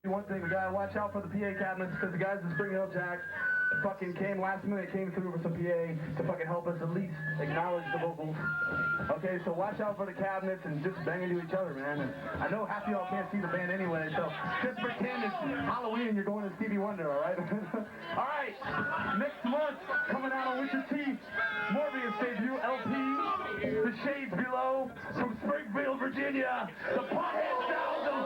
One thing, we gotta watch out for the PA cabinets because the guys at Spring Hill Jack fucking came last minute, came through with some PA to fucking help us at least acknowledge the vocals. Okay, so watch out for the cabinets and just bang into each other, man. And I know half of y'all can't see the band anyway, so just pretend it's Halloween, you're going to Stevie Wonder, all right? All right, next month, coming out on Richard T, Morbius debut LP, The Shades Below, from Springfield, Virginia, the Pothead Sounds of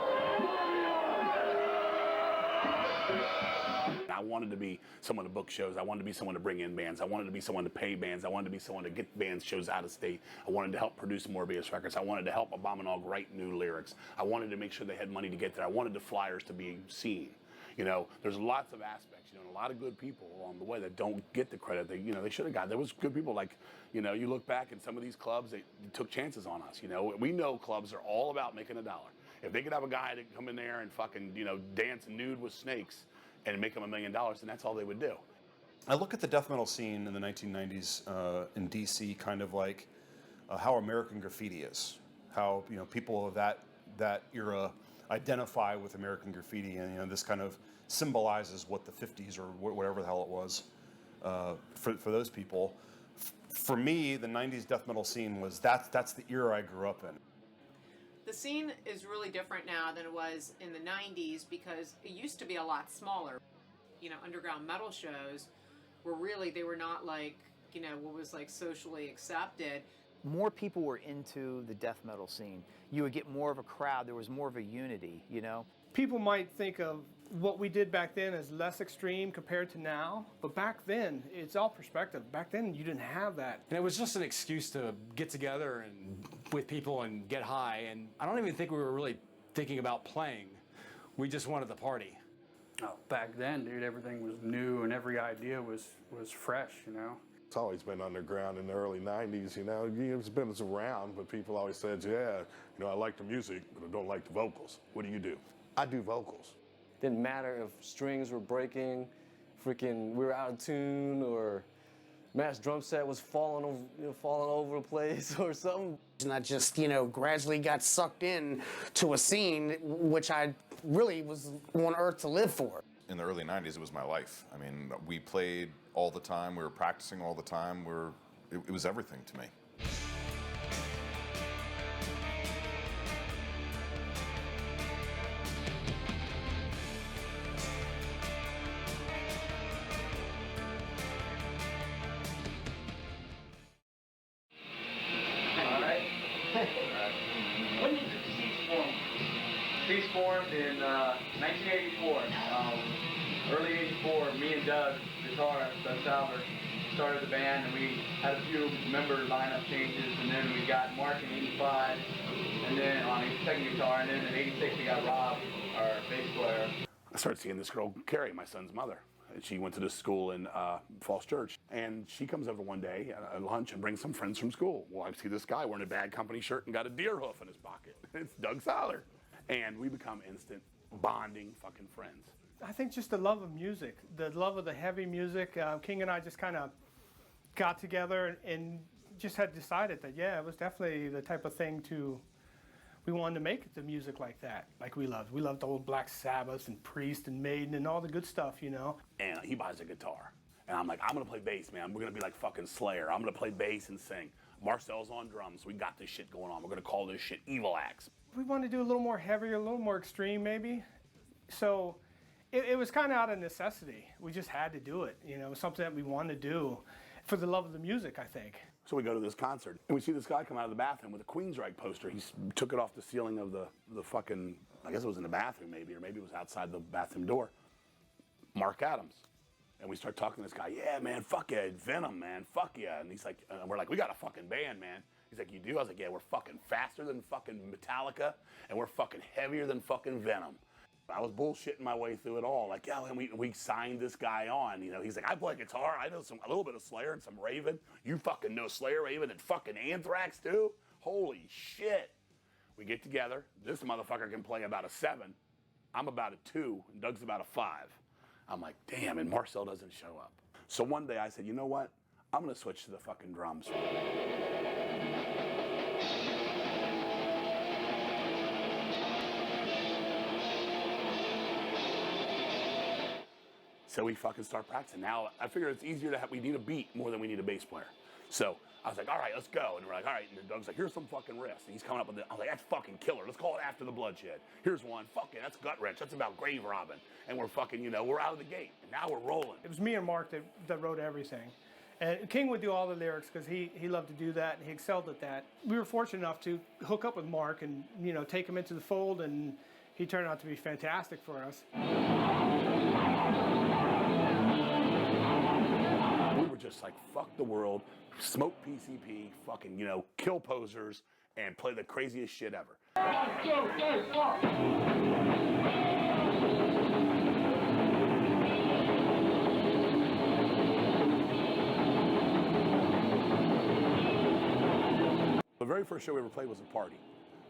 I wanted to be someone to book shows. I wanted to be someone to bring in bands. I wanted to be someone to pay bands. I wanted to be someone to get bands shows out of state. I wanted to help produce Morbius records. I wanted to help Abominog write new lyrics. I wanted to make sure they had money to get there. I wanted the flyers to be seen. You know, there's lots of aspects, you know, and a lot of good people along the way that don't get the credit they, you know, they should have got. There was good people like, you know, you look back at some of these clubs, they took chances on us, you know. We know clubs are all about making a dollar. If they could have a guy that come in there and fucking, you know, dance nude with snakes and make them $1 million, and that's all they would do. I look at the death metal scene in the 1990s in DC kind of like how American Graffiti is. How, you know, people of that era identify with American Graffiti, and, you know, this kind of symbolizes what the 50s or whatever the hell it was for those people. For me, the 90s death metal scene was that's the era I grew up in. The scene is really different now than it was in the 90s because it used to be a lot smaller. You know, underground metal shows were really, they were not like, you know, what was like socially accepted. More people were into the death metal scene. You would get more of a crowd. There was more of a unity, you know? People might think of what we did back then as less extreme compared to now, but back then, it's all perspective. Back then, you didn't have that. And it was just an excuse to get together and with people and get high, and I don't even think we were really thinking about playing. We just wanted to party. Oh, back then, dude, everything was new and every idea was fresh, you know? It's always been underground in the early 90s, you know. It's been around, but people always said, yeah, you know, I like the music, but I don't like the vocals. What do? I do vocals. Didn't matter if strings were breaking, freaking we were out of tune, or Matt's drum set was falling over the place or something. And I just, you know, gradually got sucked in to a scene which I really was on earth to live for. In the early 90s, it was my life. I mean, we played all the time, we were practicing all the time, it was everything to me. When did Cease form? Cease formed in 1984. Early 84, me and Doug, guitar, Doug Salver, started the band, and we had a few member lineup changes, and then we got Mark in 85, and then on second guitar, and then in 86 we got Rob, our bass player. I started seeing this girl, Carrie, my son's mother. She went to this school in Falls Church, and she comes over one day at lunch and brings some friends from school. Well, I see this guy wearing a Bad Company shirt and got a deer hoof in his pocket. It's Doug Soller. And we become instant bonding fucking friends. I think just the love of music, the love of the heavy music. King and I just kind of got together and just had decided that, yeah, it was definitely the type of thing we wanted to make the music like that, like we loved. We loved old Black Sabbath and Priest and Maiden and all the good stuff, you know. And he buys a guitar. And I'm like, I'm gonna play bass, man. We're gonna be like fucking Slayer. I'm gonna play bass and sing. Marcel's on drums. We got this shit going on. We're gonna call this shit Evil Axe. We wanted to do a little more heavier, a little more extreme maybe. So it was kind of out of necessity. We just had to do it, you know, something that we wanted to do for the love of the music, I think. So we go to this concert, and we see this guy come out of the bathroom with a Queensryche poster. He took it off the ceiling of the fucking, I guess it was in the bathroom maybe, or maybe it was outside the bathroom door. Mark Adams. And we start talking to this guy, yeah, man, fuck yeah, Venom, man, fuck yeah. And he's like, and we're like, we got a fucking band, man. He's like, you do? I was like, yeah, we're fucking faster than fucking Metallica, and we're fucking heavier than fucking Venom. I was bullshitting my way through it all. Like, yeah, and we signed this guy on. You know, he's like, I play guitar. I know a little bit of Slayer and some Raven. You fucking know Slayer, Raven, and fucking Anthrax too? Holy shit. We get together. This motherfucker can play about a 7. I'm about a 2, and Doug's about a 5. I'm like, damn, and Marcel doesn't show up. So one day I said, you know what? I'm gonna switch to the fucking drums. So we fucking start practicing. Now I figure it's easier to have, we need a beat more than we need a bass player. So I was like, all right, let's go. And we're like, all right. And then Doug's like, here's some fucking riffs. And he's coming up with it. I was like, that's fucking killer. Let's call it After the Bloodshed. Here's one. Fuck it, that's Gut Wrench. That's about grave robbing. And we're fucking, we're out of the gate. And now we're rolling. It was me and Mark that wrote everything. And King would do all the lyrics because he loved to do that and he excelled at that. We were fortunate enough to hook up with Mark and, take him into the fold, and he turned out to be fantastic for us. We were just like, fuck the world, smoke PCP, fucking, kill posers, and play the craziest shit ever. The very first show we ever played was a party,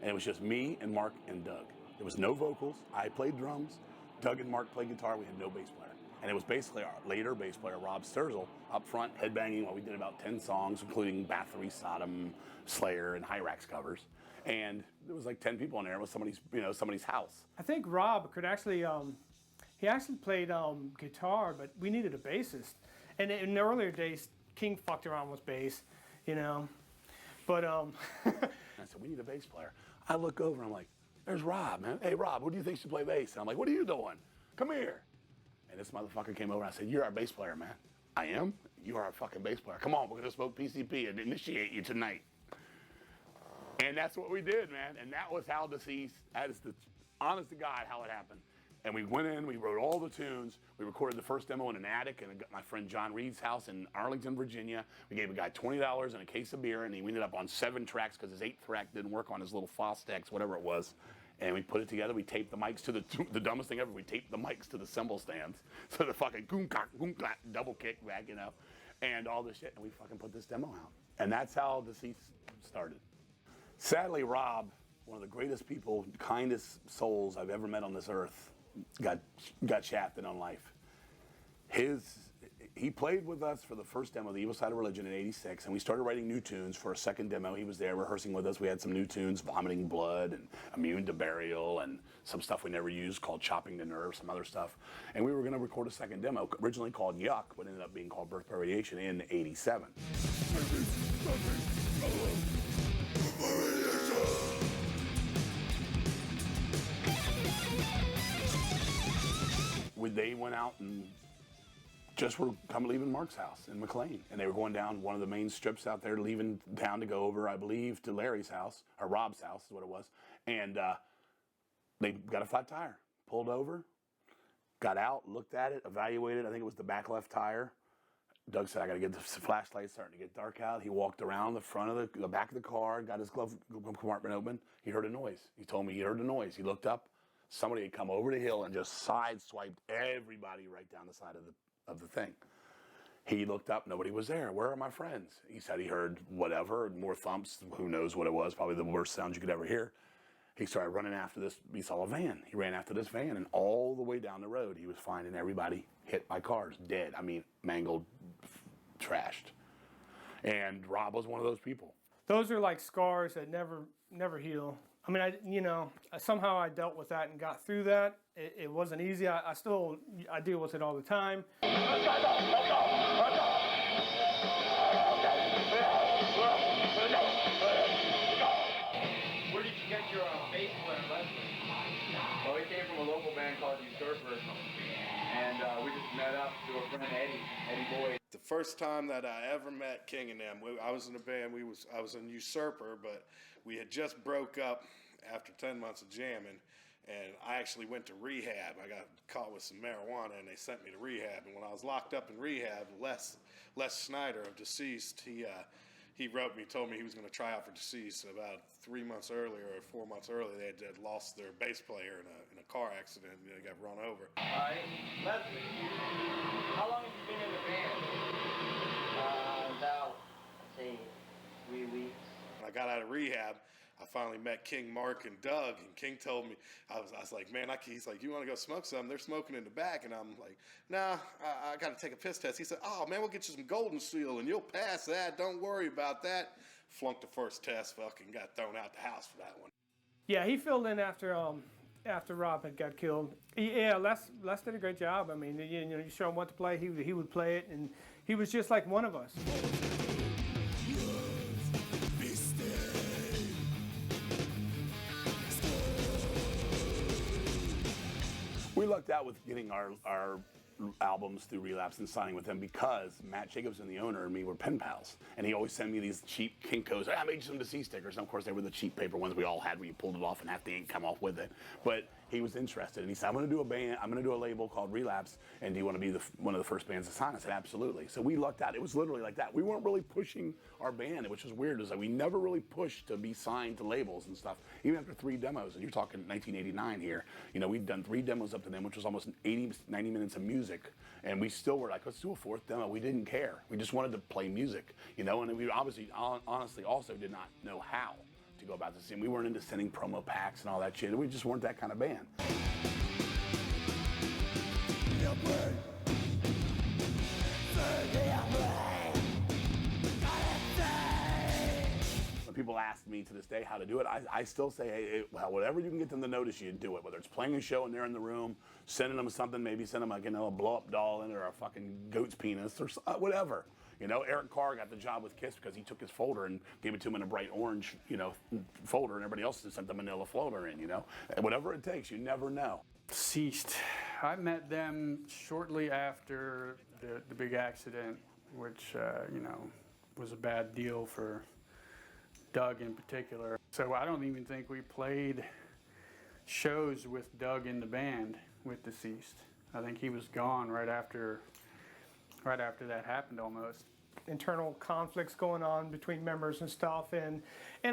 and it was just me and Mark and Doug. There was no vocals. I played drums. Doug and Mark played guitar. We had no bass player. And it was basically our later bass player, Rob Sturzel, up front, headbanging while we did about 10 songs, including Bathory, Sodom, Slayer, and Hyrax covers. And there was like 10 people in there. It was somebody's house. I think Rob could actually, he actually played guitar, but we needed a bassist. And in the earlier days, King fucked around with bass, But I said, we need a bass player. I look over and I'm like, there's Rob, man. Hey, Rob, who do you think should play bass? And I'm like, what are you doing? Come here. And this motherfucker came over and I said, you're our bass player, man. I am? You are our fucking bass player. Come on, we're going to smoke PCP and initiate you tonight. And that's what we did, man. And that was how Deceased, that is the honest to God how it happened. And we went in, we wrote all the tunes. We recorded the first demo in an attic in my friend John Reed's house in Arlington, Virginia. We gave a guy $20 and a case of beer, and he ended up on 7 tracks because his 8th track didn't work on his little Fostex, whatever it was. And we put it together. We taped the mics to the dumbest thing ever. We taped the mics to the cymbal stands. So the fucking goom clap, double kick back, and all this shit. And we fucking put this demo out. And that's how Deceased started. Sadly, Rob, one of the greatest people, kindest souls I've ever met on this earth, got shafted on life. He played with us for the first demo, The Evil Side of Religion, in '86, and we started writing new tunes for a second demo. He was there rehearsing with us. We had some new tunes, Vomiting Blood and Immune to Burial, and some stuff we never used called Chopping the Nerve, some other stuff. And we were going to record a second demo, originally called Yuck, but ended up being called Birth by Radiation in '87. They went out and just were leaving Mark's house in McLean. And they were going down one of the main strips out there, leaving town to go over, I believe, to Larry's house, or Rob's house is what it was. And they got a flat tire, pulled over, got out, looked at it, evaluated. I think it was the back left tire. Doug said, I got to get the flashlight, starting to get dark out. He walked around the front of the back of the car, got his glove compartment open. He heard a noise. He told me he heard a noise. He looked up. Somebody had come over the hill and just sideswiped everybody right down the side of the thing. He looked up, nobody was there. Where are my friends? He said he heard whatever, more thumps, who knows what it was, probably the worst sound you could ever hear. He started running after this, he saw a van. He ran after this van, and all the way down the road, he was finding everybody hit by cars, dead. I mean, mangled, trashed. And Rob was one of those people. Those are like scars that never heal. I mean, somehow I dealt with that and got through that. It wasn't easy. I deal with it all the time. Where did you get your bass player, Leslie? Well, we came from a local band called Usurper, and we just met up through a friend, Eddie Boyd. The first time that I ever met King and them, I was in a band. I was in Usurper, but we had just broke up after 10 months of jamming, and I actually went to rehab. I got caught with some marijuana, and they sent me to rehab. And when I was locked up in rehab, Les Snyder of Deceased, he wrote me, told me he was going to try out for Deceased. About 3 months earlier or 4 months earlier, they had lost their bass player in a car accident. They got run over. All right, Leslie, how long have you been in the band? About, I'd say, 3 weeks. When I got out of rehab, I finally met King, Mark, and Doug, and King told me, I was like, man, he's like, you want to go smoke something? They're smoking in the back, and I'm like, nah, I got to take a piss test. He said, oh, man, we'll get you some Golden Seal, and you'll pass that. Don't worry about that. Flunked the first test, fucking got thrown out the house for that one. Yeah, he filled in after after Rob had got killed. Yeah, Les did a great job. I mean, you know, you show him what to play, he would play it, and he was just like one of us. We lucked out with getting our albums through Relapse and signing with them because Matt Jacobson, the owner, and me were pen pals. And he always sent me these cheap Kinkos. I made you some Deceased stickers. And of course, they were the cheap paper ones we all had where you pulled it off and half the ink come off with it. But he was interested. And he said, I'm going to do a label called Relapse. And do you want to be one of the first bands to sign? I said, absolutely. So we lucked out. It was literally like that. We weren't really pushing our band, which was weird. Is that we never really pushed to be signed to labels and stuff. Even after 3 demos, and you're talking 1989 here, you know, we'd done 3 demos up to then, which was almost 90 minutes of music. And we still were like, let's do a 4th demo. We didn't care. We just wanted to play music, you know, and we obviously, honestly, also did not know how to go about this. And we weren't into sending promo packs and all that shit. We just weren't that kind of band. When people ask me to this day how to do it, I still say, hey, well, whatever you can get them to notice you, do it. Whether it's playing a show and they're in the room, sending them something, maybe send them like, you know, a blow-up doll in or a fucking goat's penis or whatever. You know, Eric Carr got the job with Kiss because he took his folder and gave it to him in a bright orange, you know, folder, and everybody else just sent the manila floater in, you know. And whatever it takes, you never know. Deceased. I met them shortly after the big accident, which, you know, was a bad deal for Doug in particular. So I don't even think we played shows with Doug in the band with Deceased. I think he was gone right after that happened almost. Internal conflicts going on between members and stuff, and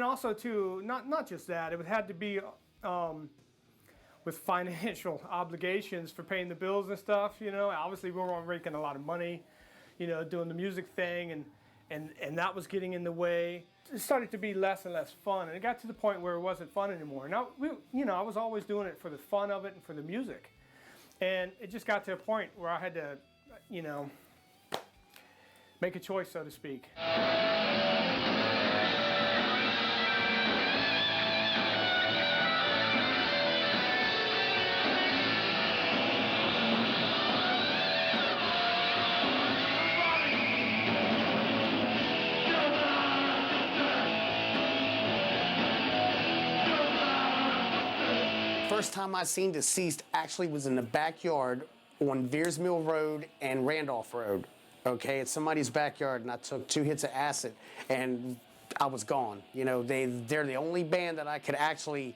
also too, not just that, it had to be with financial obligations for paying the bills and stuff, you know. Obviously we weren't making a lot of money, you know, doing the music thing, and that was getting in the way. It started to be less and less fun, and it got to the point where it wasn't fun anymore. Now, I was always doing it for the fun of it and for the music, and it just got to a point where I had to, you know, make a choice, so to speak. First time I seen Deceased actually was in the backyard on Veers Mill Road and Randolph Road. Okay, it's somebody's backyard, and I took 2 hits of acid, and I was gone. You know, they're the only band that I could actually,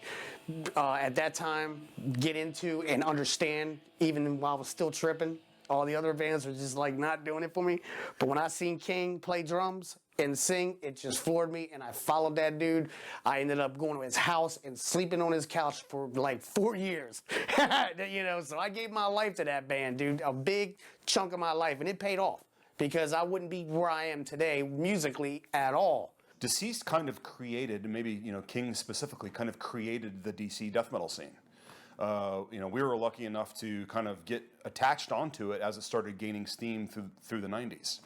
at that time, get into and understand, even while I was still tripping. All the other bands were just like not doing it for me. But when I seen King play drums and sing, it just floored me, and I followed that dude. I ended up going to his house and sleeping on his couch for like 4 years. You know, so I gave my life to that band, dude, a big chunk of my life, and it paid off because I wouldn't be where I am today musically at all. Deceased kind of created, and maybe, you know, King specifically, kind of created the DC death metal scene. You know, we were lucky enough to kind of get attached onto it as it started gaining steam through the 90s.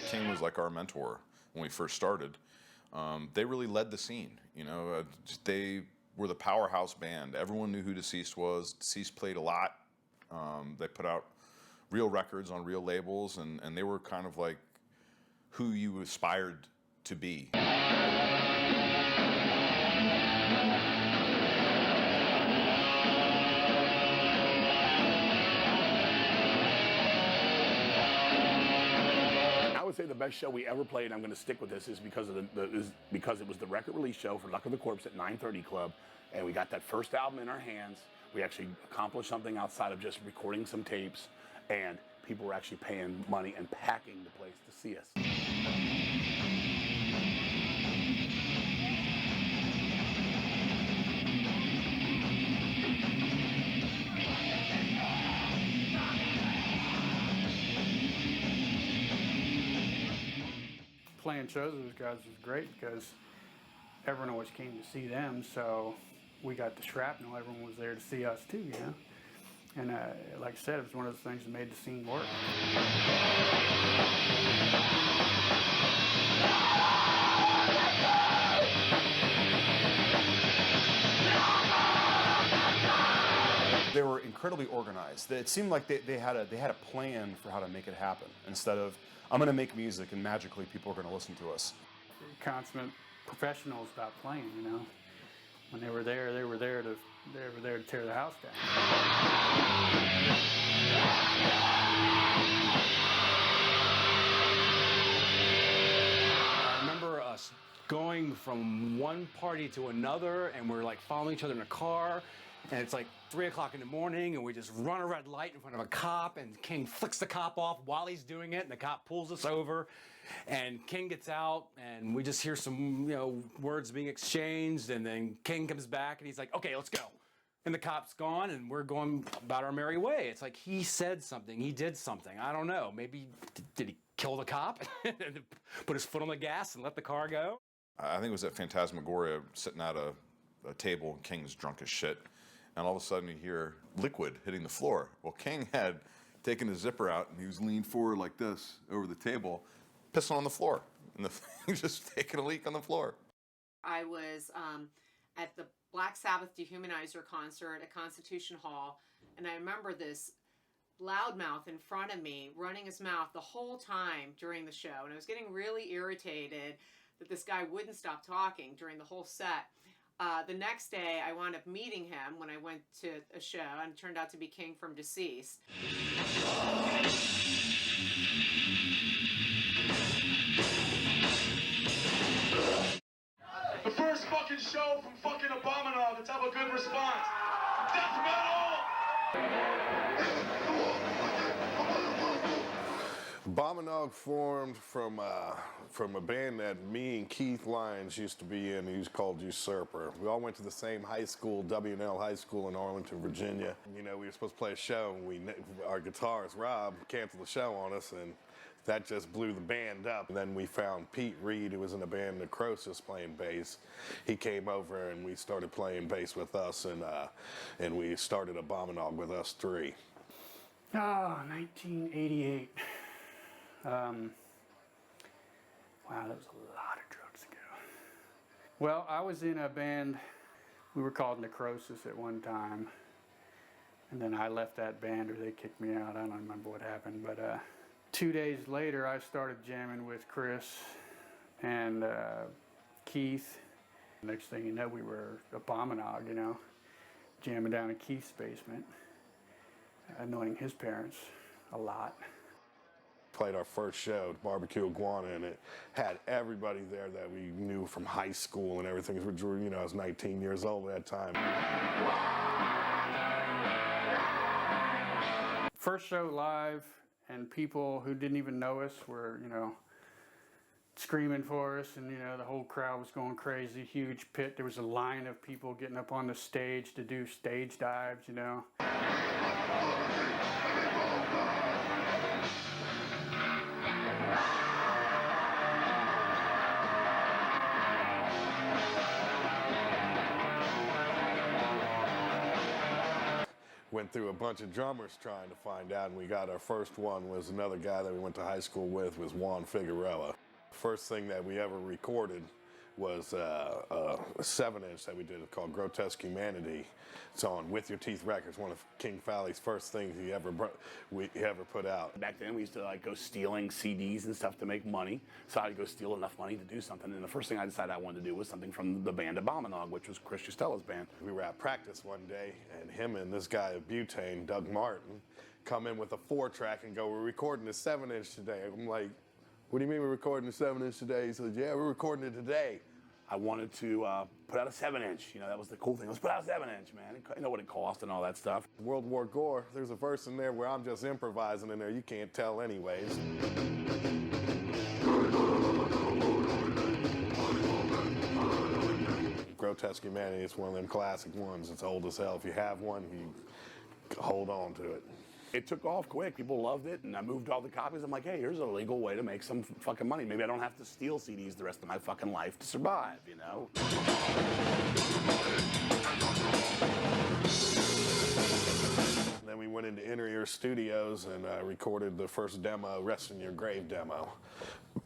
King was like our mentor when we first started. They really led the scene. You know, they were the powerhouse band. Everyone knew who Deceased was. Deceased played a lot. They put out real records on real labels, and they were kind of like who you aspired to be. I would say the best show we ever played, and I'm going to stick with this, is because it was the record release show for Luck of the Corpse at 930 Club, and we got that first album in our hands. We actually accomplished something outside of just recording some tapes, and people were actually paying money and packing the place to see us. Playing shows with those guys was great because everyone always came to see them, so we got the shrapnel, everyone was there to see us too, you know. And like I said, it was one of the things that made the scene work. They were incredibly organized. It seemed like they had a plan for how to make it happen, instead of, I'm going to make music and magically people are going to listen to us. Consummate professionals about playing, you know. When they were there to tear the house down. I remember us going from one party to another, and we're like following each other in a car, and it's like 3 o'clock in the morning, and we just run a red light in front of a cop, and King flicks the cop off while he's doing it, and the cop pulls us over, and King gets out, and we just hear some, you know, words being exchanged, and then King comes back, and he's like, okay, let's go. And the cop's gone, and we're going about our merry way. It's like he said something, he did something, I don't know. Maybe, did he kill the cop and put his foot on the gas and let the car go? I think it was at Phantasmagoria, sitting at a table, and King's drunk as shit. And all of a sudden you hear liquid hitting the floor. Well, King had taken his zipper out, and he was leaned forward like this over the table, pissing on the floor. And the thing just taking a leak on the floor. I was at the Black Sabbath Dehumanizer concert at Constitution Hall, and I remember this loudmouth in front of me running his mouth the whole time during the show, and I was getting really irritated that this guy wouldn't stop talking during the whole set. The next day, I wound up meeting him when I went to a show, and it turned out to be King from Deceased. The first fucking show from fucking Abominog that's have a good response. Death metal! Abominog formed from a band that me and Keith Lyons used to be in. He was called Usurper. We all went to the same high school, W&L High School in Arlington, Virginia. You know, we were supposed to play a show, and our guitarist, Rob, canceled the show on us, and that just blew the band up. And then we found Pete Reed, who was in the band Necrosis, playing bass. He came over, and we started playing bass with us, and we started Abominog with us three. Oh, 1988. Wow, that was a lot of drugs ago. Well, I was in a band, we were called Necrosis at one time, and then I left that band, or they kicked me out. I don't remember what happened, but 2 days later I started jamming with Chris and Keith. Next thing you know, we were Abominog, you know, jamming down in Keith's basement, annoying his parents a lot. Played our first show, Barbecue Iguana, and it had everybody there that we knew from high school and everything. You know, I was 19 years old at that time. First show live, and people who didn't even know us were, you know, screaming for us, and, you know, the whole crowd was going crazy, huge pit. There was a line of people getting up on the stage to do stage dives, you know. Went through a bunch of drummers trying to find out, and we got our first one. Was another guy that we went to high school with, was Juan Figueroa. First thing that we ever recorded was a 7-inch that we did called Grotesque Humanity. It's on With Your Teeth Records, one of King Fowley's first things he ever put out. Back then we used to like go stealing CDs and stuff to make money. So I'd go steal enough money to do something. And the first thing I decided I wanted to do was something from the band Abominog, which was Chris Justella's band. We were at practice one day, and him and this guy of Butane, Doug Martin, come in with a 4-track and go, "We're recording a 7-inch today." I'm like, "What do you mean we're recording a 7-inch today?" He said, "Yeah, we're recording it today." I wanted to put out a 7-inch. You know, that was the cool thing. Let's put out a 7-inch, man. You know what it cost and all that stuff. World War Gore, there's a verse in there where I'm just improvising in there. You can't tell anyways. Grotesque Humanity is one of them classic ones. It's old as hell. If you have one, you hold on to it. It took off quick. People loved it, and I moved all the copies. I'm like, hey, here's a legal way to make some fucking money. Maybe I don't have to steal CDs the rest of my fucking life to survive, you know? Then we went into Inner Ear Studios and recorded the first demo, Rest in Your Grave demo.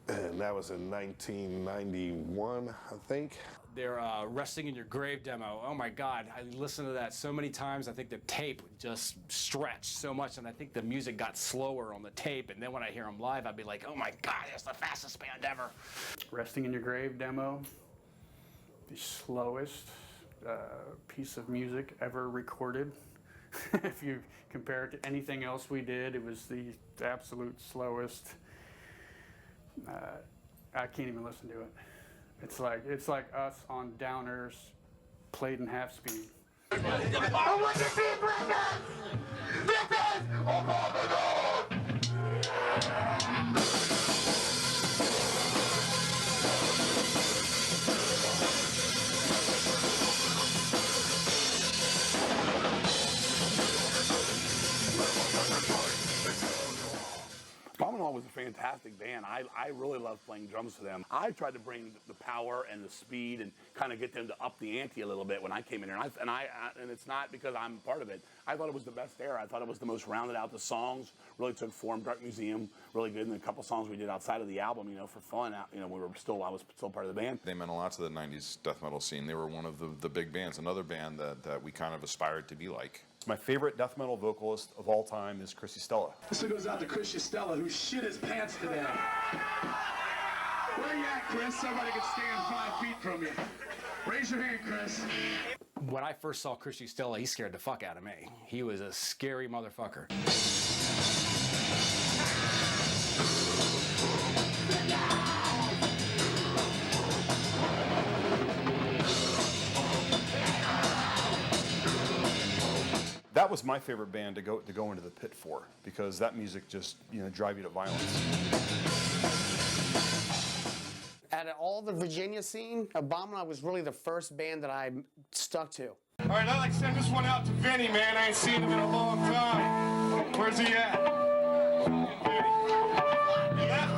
And that was in 1991, I think. Their Resting in Your Grave demo. Oh my God, I listened to that so many times. I think the tape just stretched so much, and I think the music got slower on the tape. And then when I hear them live, I'd be like, oh my God, that's the fastest band ever. Resting in Your Grave demo, the slowest piece of music ever recorded. If you compare it to anything else we did, it was the absolute slowest. I can't even listen to it. It's like us on downers, played in half speed. Abominable was a fantastic band. I really loved playing drums for them. I tried to bring the power and the speed and kind of get them to up the ante a little bit when I came in here. And it's not because I'm part of it. I thought it was the best era. I thought it was the most rounded out. The songs really took form. Dark Museum, really good. And a couple songs we did outside of the album, you know, for fun. You know, I was still part of the band. They meant a lot to the 90s death metal scene. They were one of the big bands, another band that we kind of aspired to be like. My favorite death metal vocalist of all time is Chris Stella. This one goes out to Chris Stella, who shit his pants today. Where you at, Chris? Somebody can stand 5 feet from you. Raise your hand, Chris. When I first saw Chris Stella, he scared the fuck out of me. He was a scary motherfucker. That was my favorite band to go into the pit for, because that music just, you know, drive you to violence. Out of all the Virginia scene, Abominable was really the first band that I stuck to. All right, I'd like to send this one out to Vinny, man. I ain't seen him in a long time. Where's he at? Vinny. He left?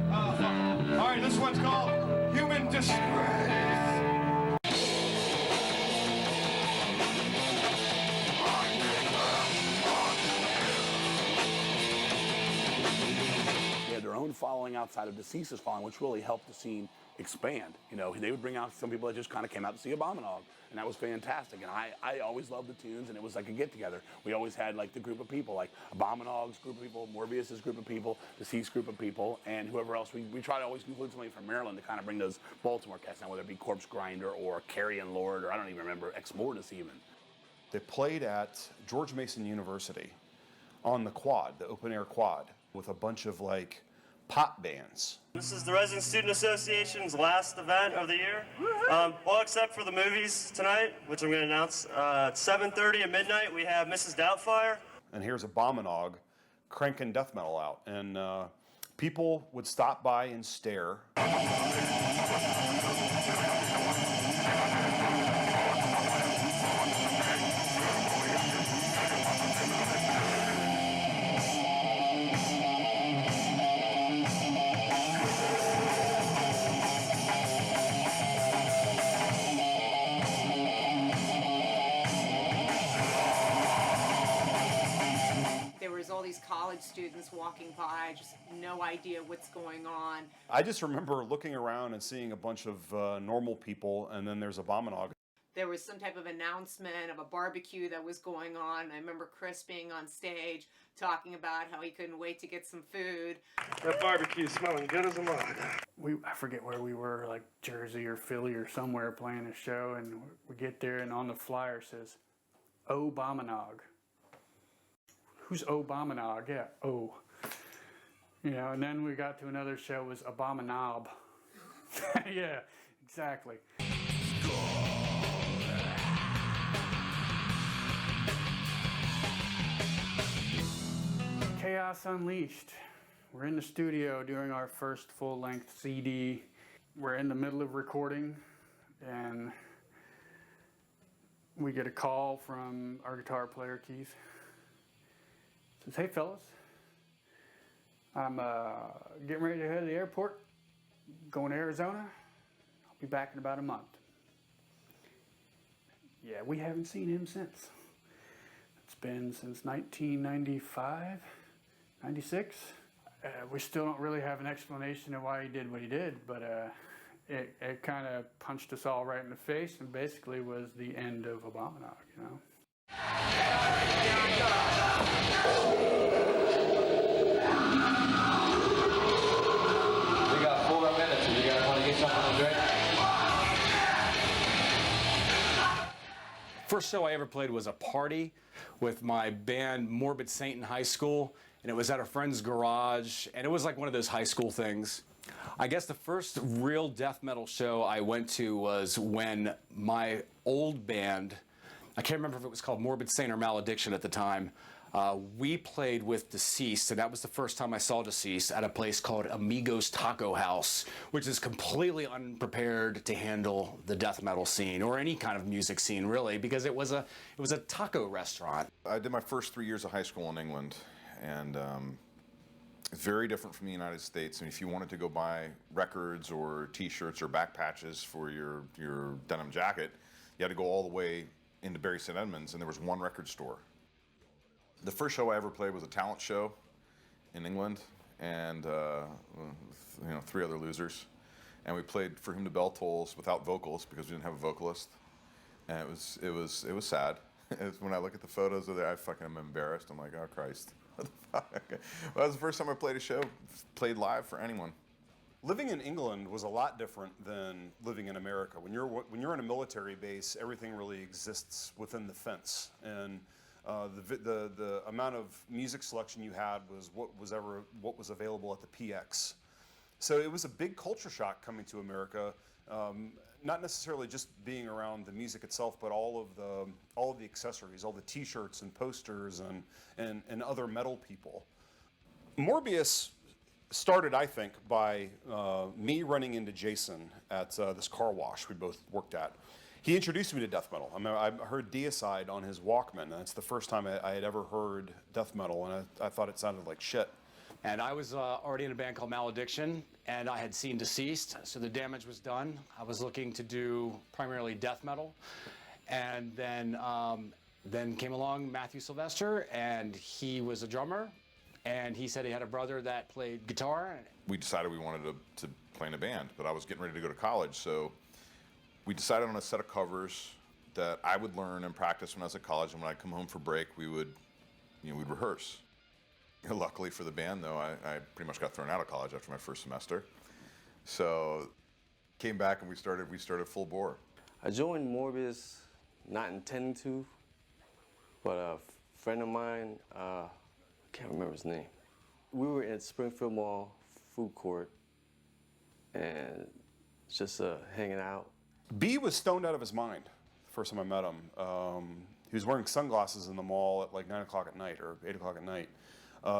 Oh, fuck. All right, this one's called Human Disgrace. Following outside of Deceased's following, which really helped the scene expand. You know, they would bring out some people that just kind of came out to see Abominog, and that was fantastic. And I always loved the tunes, and it was like a get-together. We always had like the group of people, like Abominog's group of people, Morbius's group of people, Deceased group of people, and whoever else. We try to always include somebody from Maryland to kind of bring those Baltimore cats down, whether it be Corpse Grinder or Carrion Lord, or I don't even remember, Ex Mortis even. They played at George Mason University on the quad, the open-air quad, with a bunch of like pop bands. This is the Resident Student Association's last event of the year. Well, except for the movies tonight, which I'm going to announce. At 7:30 at midnight, we have Mrs. Doubtfire. And here's Abominog cranking death metal out. And people would stop by and stare. College students walking by, just no idea what's going on. I just remember looking around and seeing a bunch of normal people, and then there's Abominog. There was some type of announcement of a barbecue that was going on. I remember Chris being on stage talking about how he couldn't wait to get some food. That barbecue's smelling good as a mug. I forget where we were, like Jersey or Philly or somewhere playing a show, and we get there and on the flyer says, Abominog. Who's Abominog? Yeah, oh. You know, and then we got to another show, it was Abominab. Yeah, exactly. Chaos Unleashed. We're in the studio doing our first full-length CD. We're in the middle of recording, and we get a call from our guitar player, Keith. Says, hey fellas, I'm getting ready to head to the airport, going to Arizona. I'll be back in about a month. Yeah, we haven't seen him since. It's been since 1995, 96. We still don't really have an explanation of why he did what he did, but it kind of punched us all right in the face and basically was the end of Abominog, you know? We got 4 minutes. If you guys want to get something to drink. First show I ever played was a party with my band Morbid Saint in high school, and it was at a friend's garage, and it was like one of those high school things. I guess the first real death metal show I went to was when my old band, I can't remember if it was called Morbid Saint or Malediction at the time, we played with Deceased, and that was the first time I saw Deceased at a place called Amigos Taco House, which is completely unprepared to handle the death metal scene or any kind of music scene, really, because it was a taco restaurant. I did my first 3 years of high school in England, and it's very different from the United States. I mean, if you wanted to go buy records or T-shirts or back patches for your denim jacket, you had to go all the way into Bury St. Edmunds, and there was one record store. The first show I ever played was a talent show in England, and 3 other losers, and we played For Whom the Bell Tolls without vocals because we didn't have a vocalist, and it was sad. When I look at the photos of there, I fucking am embarrassed. I'm like, oh Christ, what the fuck? Well, that was the first time I played live for anyone. Living in England was a lot different than living in America. When you're in a military base, everything really exists within the fence, and the amount of music selection you had was what was available at the PX. So it was a big culture shock coming to America. Not necessarily just being around the music itself, but all of the accessories, all the T-shirts and posters and other metal people. Morbius started, I think, by me running into Jason at this car wash we both worked at. He introduced me to death metal. I mean, I heard Deicide on his Walkman, and that's the first time I had ever heard death metal, and I thought it sounded like shit. And I was already in a band called Malediction, and I had seen Deceased, so the damage was done. I was looking to do primarily death metal, and then came along Matthew Sylvester, and he was a drummer, and he said he had a brother that played guitar. We decided we wanted to play in a band, but I was getting ready to go to college, so we decided on a set of covers that I would learn and practice when I was at college, and when I'd come home for break, we'd rehearse. Luckily for the band, though, I pretty much got thrown out of college after my first semester. So came back and we started full bore. I joined Morbius not intending to, but a friend of mine, I can't remember his name. We were in Springfield Mall food court and just hanging out. B was stoned out of his mind the first time I met him. He was wearing sunglasses in the mall at like 9 o'clock at night or 8 o'clock at night.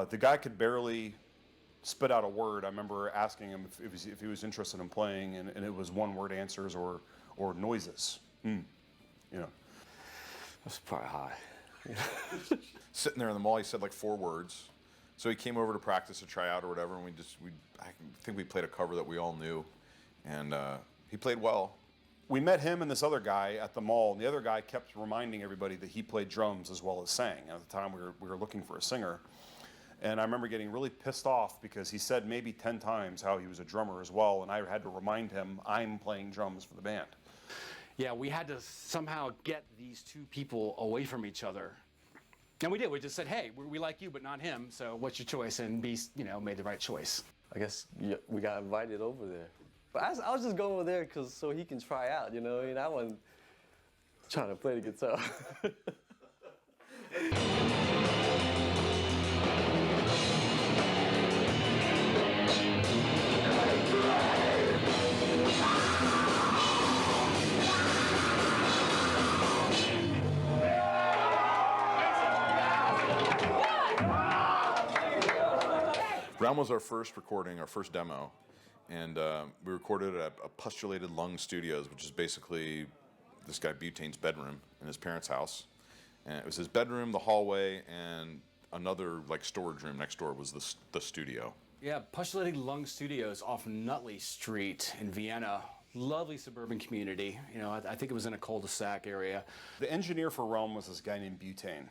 The guy could barely spit out a word. I remember asking him if he was interested in playing, and it was one-word answers or noises. You know. That's probably high. Sitting there in the mall, he said like 4 words. So he came over to practice a tryout or whatever, and I think we played a cover that we all knew, and he played well. We met him and this other guy at the mall, and the other guy kept reminding everybody that he played drums as well as sang. At the time, we were looking for a singer. And I remember getting really pissed off because he said maybe 10 times how he was a drummer as well, and I had to remind him I'm playing drums for the band. Yeah, we had to somehow get these 2 people away from each other. And we did. We just said, hey, we like you, but not him, so what's your choice? And B, made the right choice. I guess we got invited over there. But I was just going over there so he can try out, and I wasn't trying to play the guitar. Realm was our first recording, our first demo, and we recorded it at Postulated Lung Studios, which is basically this guy Butane's bedroom in his parents' house. And it was his bedroom, the hallway, and another like storage room next door was the studio. Yeah, Postulated Lung Studios off Nutley Street in Vienna. lovely suburban community. You know, I think it was in a cul-de-sac area. The engineer for Rome was this guy named Butane.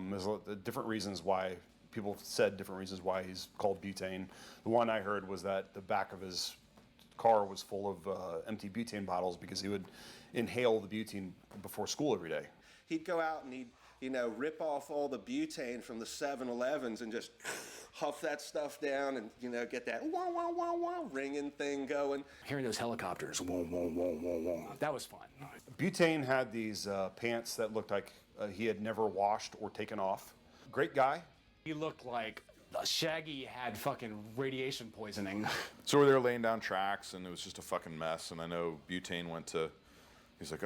There's different reasons why, people said different reasons why he's called Butane. The one I heard was that the back of his car was full of empty butane bottles because he would inhale the butane before school every day. He'd go out and he'd, you know, rip off all the butane from the 7-Elevens and just huff that stuff down and, you know, get that wah, wah, wah, wah ringing thing going. Hearing those helicopters, whoa, whoa, whoa, whoa, whoa. That was fun. Butane had these pants that looked like he had never washed or taken off. Great guy. He looked like Shaggy had fucking radiation poisoning. So we're there laying down tracks, and it was just a fucking mess. And I know Butane went to, he's like,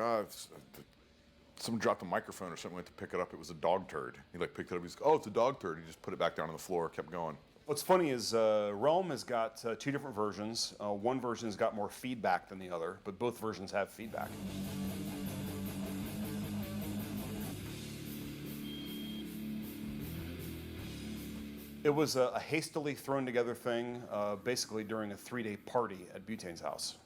someone dropped a microphone or something, went to pick it up. It was a dog turd. He like picked it up. He's like, oh, it's a dog turd. He just put it back down on the floor, kept going. What's funny is Rome has got two different versions. One version's got more feedback than the other, but both versions have feedback. It was a hastily thrown together thing, basically during a 3-day party at Butane's house.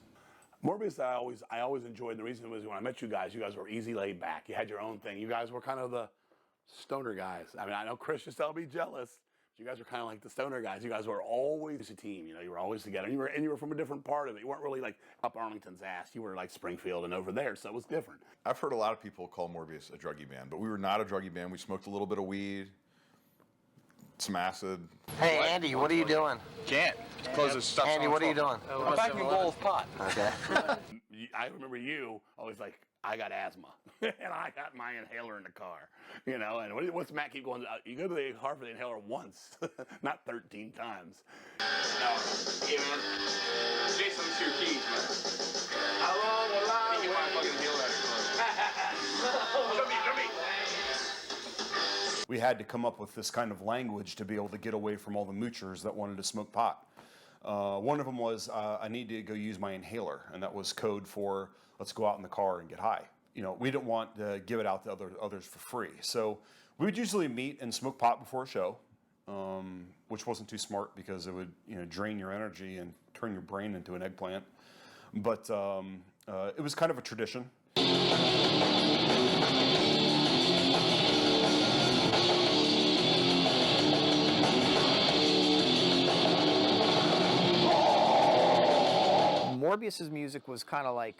Morbius, I always enjoyed. The reason was when I met you guys were easy, laid back. You had your own thing. You guys were kind of the stoner guys. I mean, I know Chris used to be jealous. You guys were kind of like the stoner guys. You guys were always a team. You know, you were always together. And you were from a different part of it. You weren't really like up Arlington's ass. You were like Springfield and over there, so it was different. I've heard a lot of people call Morbius a druggy band, but we were not a druggy band. We smoked a little bit of weed, some acid. Hey, Andy, what are you doing? Can't. Close this stuff. Andy, what are you doing? I'm back in bowl of pot. Okay. I remember you always like, I got asthma, and I got my inhaler in the car, you know, and what's Matt keep going, you go to the car for the inhaler once, not 13 times. Hey, man. Jason, it's your keys, man. How long will I wait? You might fucking deal that. We had to come up with this kind of language to be able to get away from all the moochers that wanted to smoke pot. One of them was, I need to go use my inhaler, and that was code for, let's go out in the car and get high. You know, we didn't want to give it out to others for free. So we would usually meet and smoke pot before a show, which wasn't too smart because it would, you know, drain your energy and turn your brain into an eggplant. But it was kind of a tradition. Morbius's music was kind of like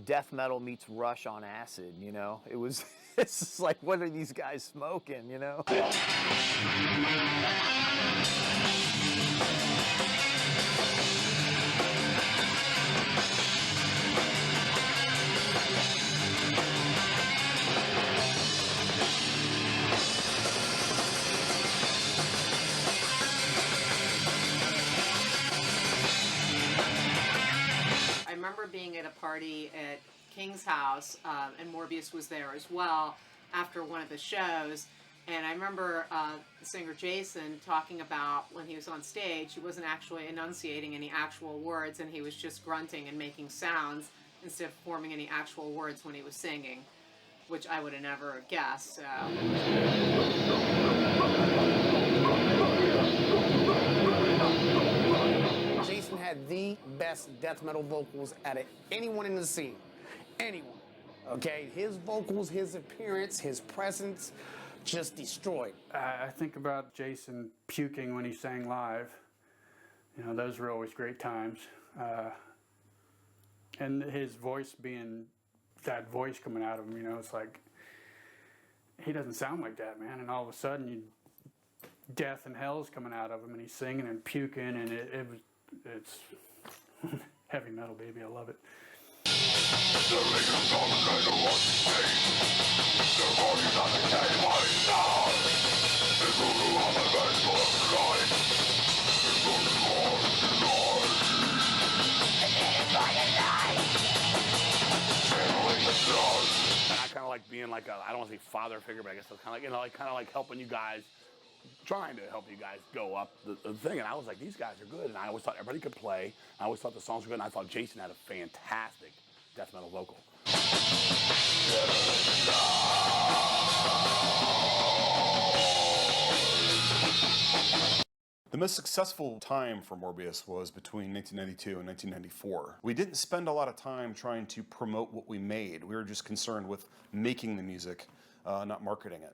death metal meets Rush on acid, you know? It was, it's just like, what are these guys smoking, you know? I remember being at a party at King's house, and Morbius was there as well after one of the shows. And I remember the singer Jason talking about when he was on stage, he wasn't actually enunciating any actual words, and he was just grunting and making sounds instead of forming any actual words when he was singing, which I would have never guessed. Jason had the best death metal vocals out of anyone in the scene. Anyone. Okay? His vocals, his appearance, his presence just destroyed. I think about Jason puking when he sang live. You know, those were always great times. And his voice being that voice coming out of him, you know, it's like, he doesn't sound like that, man. And all of a sudden, death and hell's coming out of him, and he's singing and puking, and it's heavy metal, baby. I love it. I kind of like being like a, I don't want to say father figure, but I guess it's kind of like, you know, like kind of like helping you guys, trying to help you guys go up the thing. And I was like, these guys are good. And I always thought everybody could play. I always thought the songs were good. And I thought Jason had a fantastic death metal vocal. The most successful time for Morbius was between 1992 and 1994. We didn't spend a lot of time trying to promote what we made. We were just concerned with making the music, not marketing it.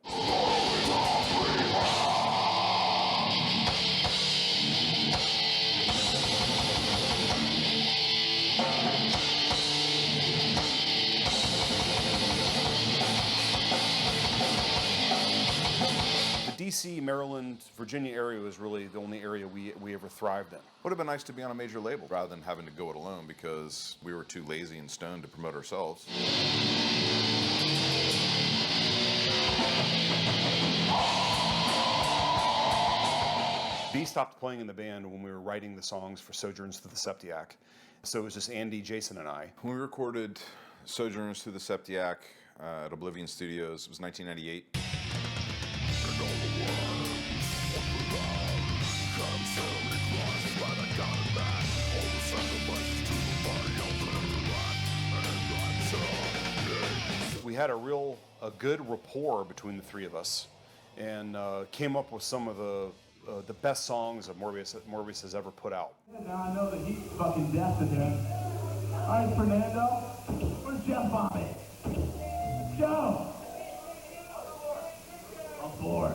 DC, Maryland, Virginia area was really the only area we ever thrived in. Would have been nice to be on a major label rather than having to go it alone because we were too lazy and stoned to promote ourselves. B stopped playing in the band when we were writing the songs for Sojourns Through the Septiac. So it was just Andy, Jason, and I. When we recorded Sojourns Through the Septiac at Oblivion Studios, it was 1998. We had a good rapport between the three of us, and came up with some of the best songs that Morbius has ever put out. Now I know the heat's fucking death in here. All right, Fernando, where's Jeff Bobby? Joe! I'm bored.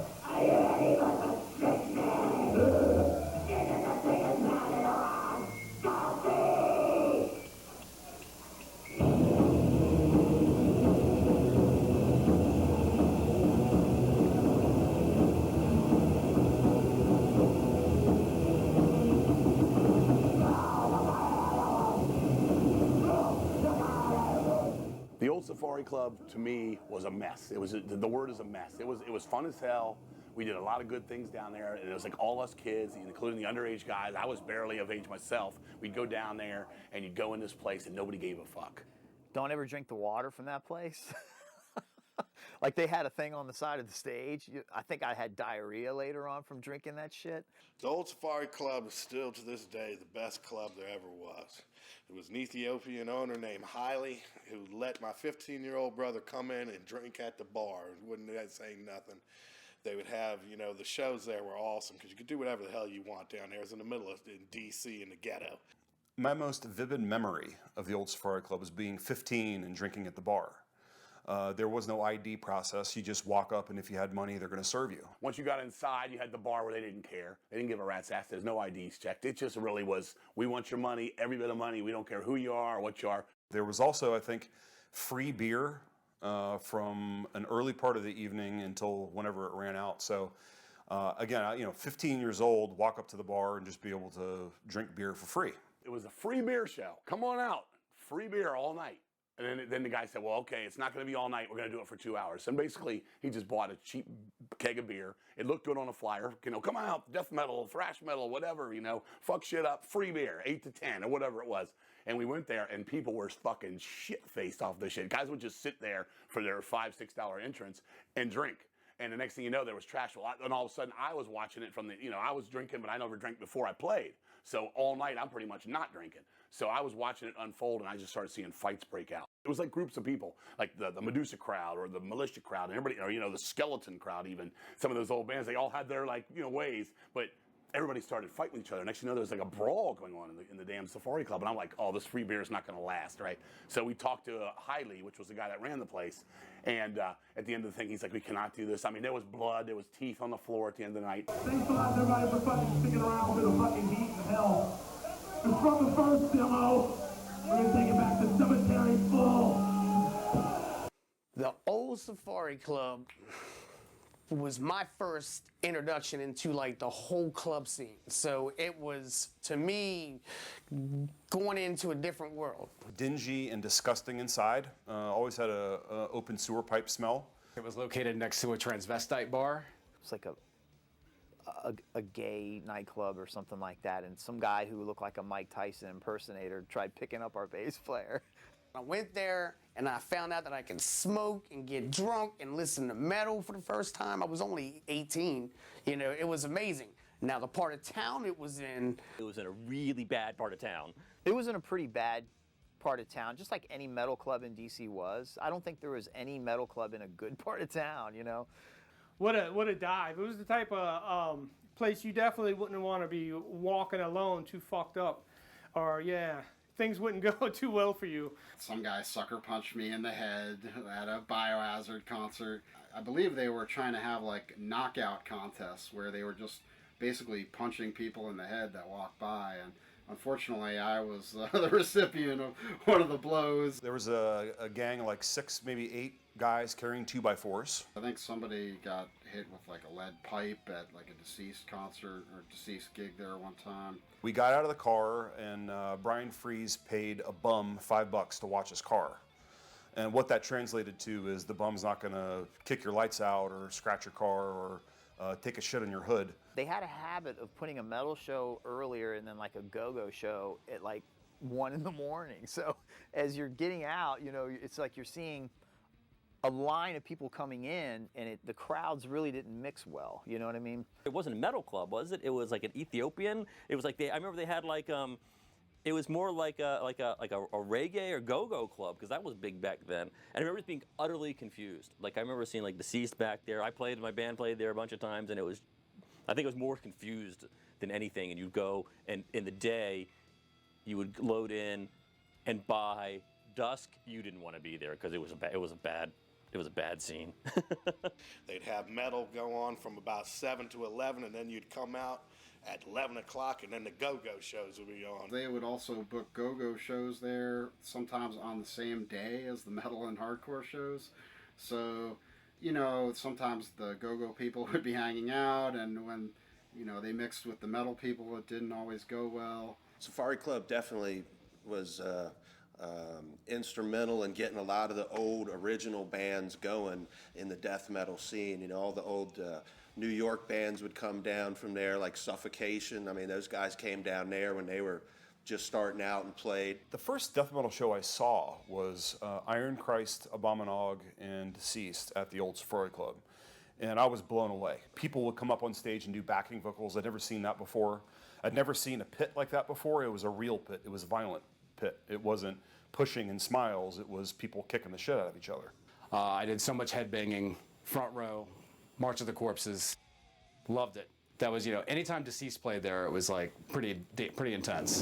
The old Safari Club to me was a mess. It was the word is a mess. It was fun as hell. We did a lot of good things down there, and it was like all us kids, including the underage guys. I was barely of age myself. We'd go down there, and you'd go in this place, and nobody gave a fuck. Don't ever drink the water from that place. Like they had a thing on the side of the stage. I think I had diarrhea later on from drinking that shit. The Old Safari Club is still to this day the best club there ever was. There was an Ethiopian owner named Haile who let my 15-year-old brother come in and drink at the bar and wouldn't say nothing. They would have, the shows there were awesome because you could do whatever the hell you want down there. It was in the middle of in D.C. in the ghetto. My most vivid memory of the Old Safari Club was being 15 and drinking at the bar. There was no ID process. You just walk up, and if you had money, they're going to serve you. Once you got inside, you had the bar where they didn't care. They didn't give a rat's ass. There's no IDs checked. It just really was, we want your money, every bit of money. We don't care who you are or what you are. There was also, I think, free beer from an early part of the evening until whenever it ran out. So again, 15 years old, walk up to the bar and just be able to drink beer for free. It was a free beer show. Come on out. Free beer all night. And then the guy said, well, okay, it's not going to be all night. We're going to do it for 2 hours. And basically, he just bought a cheap keg of beer. It looked good on a flyer. Come out, death metal, thrash metal, whatever, fuck shit up, free beer, 8 to 10 or whatever it was. And we went there, and people were fucking shit-faced off this shit. Guys would just sit there for their $5, $6 entrance and drink. And the next thing you know, there was trash. And all of a sudden, I was watching it from I was drinking, but I never drank before I played. So all night, I'm pretty much not drinking. So I was watching it unfold, and I just started seeing fights break out. It was like groups of people, like the Medusa crowd or the Militia crowd, and everybody, or the Skeleton crowd even. Some of those old bands, they all had their ways, but everybody started fighting each other. Next thing you know, there was like a brawl going on in the damn Safari Club, and I'm like, oh, this free beer is not going to last, right? So we talked to Haile, which was the guy that ran the place, and at the end of the thing, he's like, we cannot do this. I mean, there was blood, there was teeth on the floor at the end of the night. Thanks a lot, everybody, for fucking sticking around with the fucking heat and hell. And from the first demo, we're going to take it back to Cemetery Full. The Old Safari Club was my first introduction into the whole club scene. So it was, to me, going into a different world. Dingy and disgusting inside. Always had a open sewer pipe smell. It was located next to a transvestite bar. It's like a gay nightclub or something like that, and some guy who looked like a Mike Tyson impersonator tried picking up our bass player. I went there and I found out that I could smoke and get drunk and listen to metal for the first time. I was only 18. It was amazing. Now the part of town it was in a really bad part of town. It was in a pretty bad part of town, just like any metal club in DC was. I don't think there was any metal club in a good part of town, What a dive. It was the type of place you definitely wouldn't want to be walking alone, too fucked up, or yeah, things wouldn't go too well for you. Some guy sucker punched me in the head at a Biohazard concert. I believe they were trying to have like knockout contests where they were just basically punching people in the head that walked by, and unfortunately I was the recipient of one of the blows. There was a gang of like 6, maybe 8 guys carrying 2x4s. I think somebody got hit with like a lead pipe at like a Deceased concert or Deceased gig there one time. We got out of the car and Brian Fries paid a bum $5 to watch his car. And what that translated to is the bum's not gonna kick your lights out or scratch your car or take a shit on your hood. They had a habit of putting a metal show earlier and then like a go-go show at like 1 in the morning. So as you're getting out, you know, it's like you're seeing a line of people coming in, and the crowds really didn't mix well. You know what I mean? It wasn't a metal club, was it? It was like an Ethiopian. It was like I remember they had like it was more like a reggae or go-go club, because that was big back then. And I remember just being utterly confused. Like I remember seeing like Deceased back there. My band played there a bunch of times, and I think it was more confused than anything. And you'd go, and in the day, you would load in, and by dusk you didn't want to be there because it was a bad scene. They'd have metal go on from about 7 to 11, and then you'd come out at 11 o'clock, and then the go-go shows would be on. They would also book go-go shows there, sometimes on the same day as the metal and hardcore shows. So, you know, sometimes the go-go people would be hanging out, and when, you know, they mixed with the metal people, it didn't always go well. Safari Club definitely was instrumental in getting a lot of the old original bands going in the death metal scene. You know, all the old New York bands would come down from there, like Suffocation. I mean, those guys came down there when they were just starting out and played. The first death metal show I saw was Iron Christ, Abominog, and Deceased at the old Safari Club. And I was blown away. People would come up on stage and do backing vocals. I'd never seen that before. I'd never seen a pit like that before. It was a real pit. It was a violent pit. It wasn't pushing and smiles. It was people kicking the shit out of each other. I did so much headbanging, front row, March of the Corpses. Loved it. That was, you know, anytime Deceased played there, it was like pretty intense.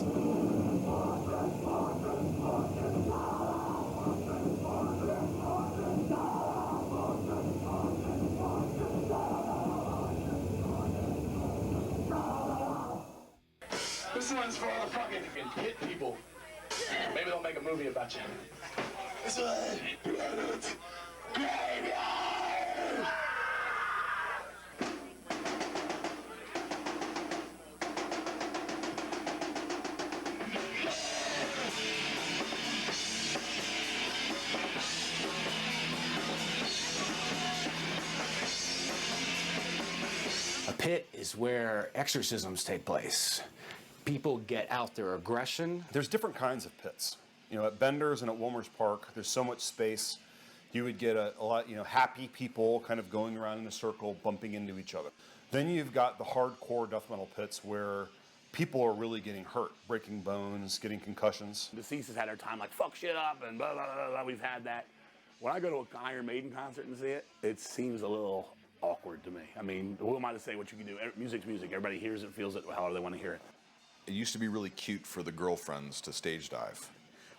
This one's for all the fucking hit people. Maybe they'll make a movie about you. This one, Planet Graveyard! A pit is where exorcisms take place. People get out their aggression. There's different kinds of pits. You know, at Bender's and at Wilmer's Park, there's so much space. You would get a lot, you know, happy people kind of going around in a circle, bumping into each other. Then you've got the hardcore death metal pits where people are really getting hurt, breaking bones, getting concussions. Deceased has had their time like fuck shit up and blah, blah, blah, blah. We've had that. When I go to an Iron Maiden concert and see it, it seems a little awkward to me. I mean, who am I to say what you can do? Music's music. Everybody hears it, feels it, however they want to hear it. It used to be really cute for the girlfriends to stage dive.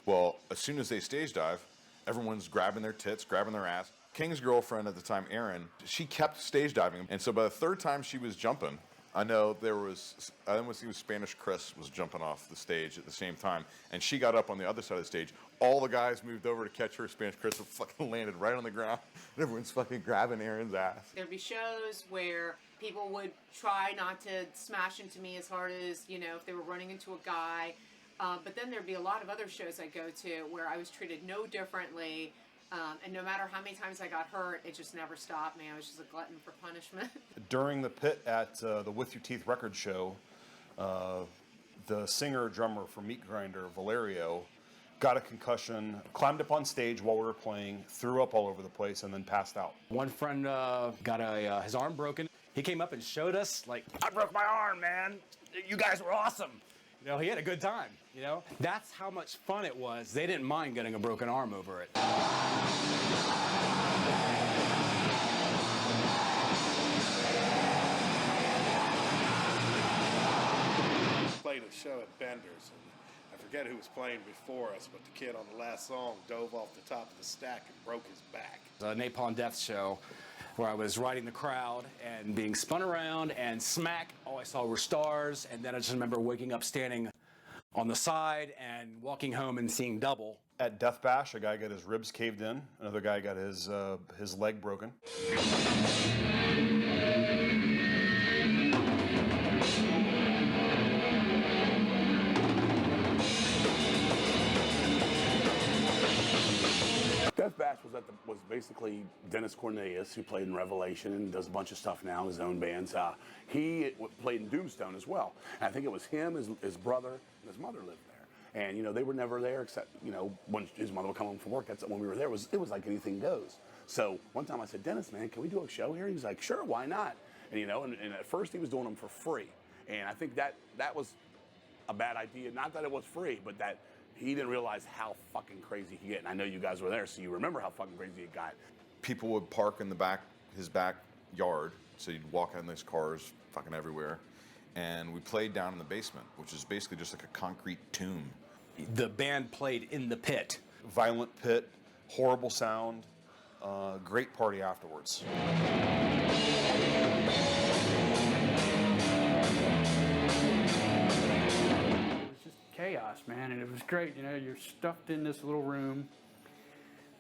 Well, as soon as they stage dive, everyone's grabbing their tits, grabbing their ass. King's girlfriend at the time, Erin, she kept stage diving. And so by the third time she was jumping, I know I almost think it was Spanish Chris was jumping off the stage at the same time. And she got up on the other side of the stage. All the guys moved over to catch her. Spanish Chris fucking landed right on the ground. And everyone's fucking grabbing Erin's ass. There'd be shows where people would try not to smash into me as hard as, you know, if they were running into a guy. But then there'd be a lot of other shows I go to where I was treated no differently. And no matter how many times I got hurt, it just never stopped me. I was just a glutton for punishment. During the pit at the With Your Teeth record show, the singer-drummer for Meat Grinder, Valerio, got a concussion, climbed up on stage while we were playing, threw up all over the place, and then passed out. One friend got his arm broken. He came up and showed us, like, I broke my arm, man. You guys were awesome. You know, he had a good time, you know? That's how much fun it was. They didn't mind getting a broken arm over it. a show at Bender's, and I forget who was playing before us, but the kid on the last song dove off the top of the stack and broke his back. A Napalm Death show where I was riding the crowd and being spun around, and smack, all I saw were stars. And then I just remember waking up standing on the side and walking home and seeing double. At Death Bash, a guy got his ribs caved in. Another guy got his leg broken. Death Bash was basically Dennis Cornelius, who played in Revelation and does a bunch of stuff now in his own bands. He played in Doomstone as well. And I think it was him, his brother, and his mother lived there. And, you know, they were never there except, you know, when his mother would come home from work. That's when we were there. It was like anything goes. So one time I said, Dennis, man, can we do a show here? He was like, sure, why not? And, you know, and at first he was doing them for free. And I think that was a bad idea. Not that it was free, but that he didn't realize how fucking crazy he could get. And I know you guys were there, so you remember how fucking crazy it got. People would park in his backyard, so you'd walk out in these cars fucking everywhere. And we played down in the basement, which is basically just like a concrete tomb. The band played in the pit. Violent pit, horrible sound, great party afterwards. Chaos, man, and it was great. You know, you're stuffed in this little room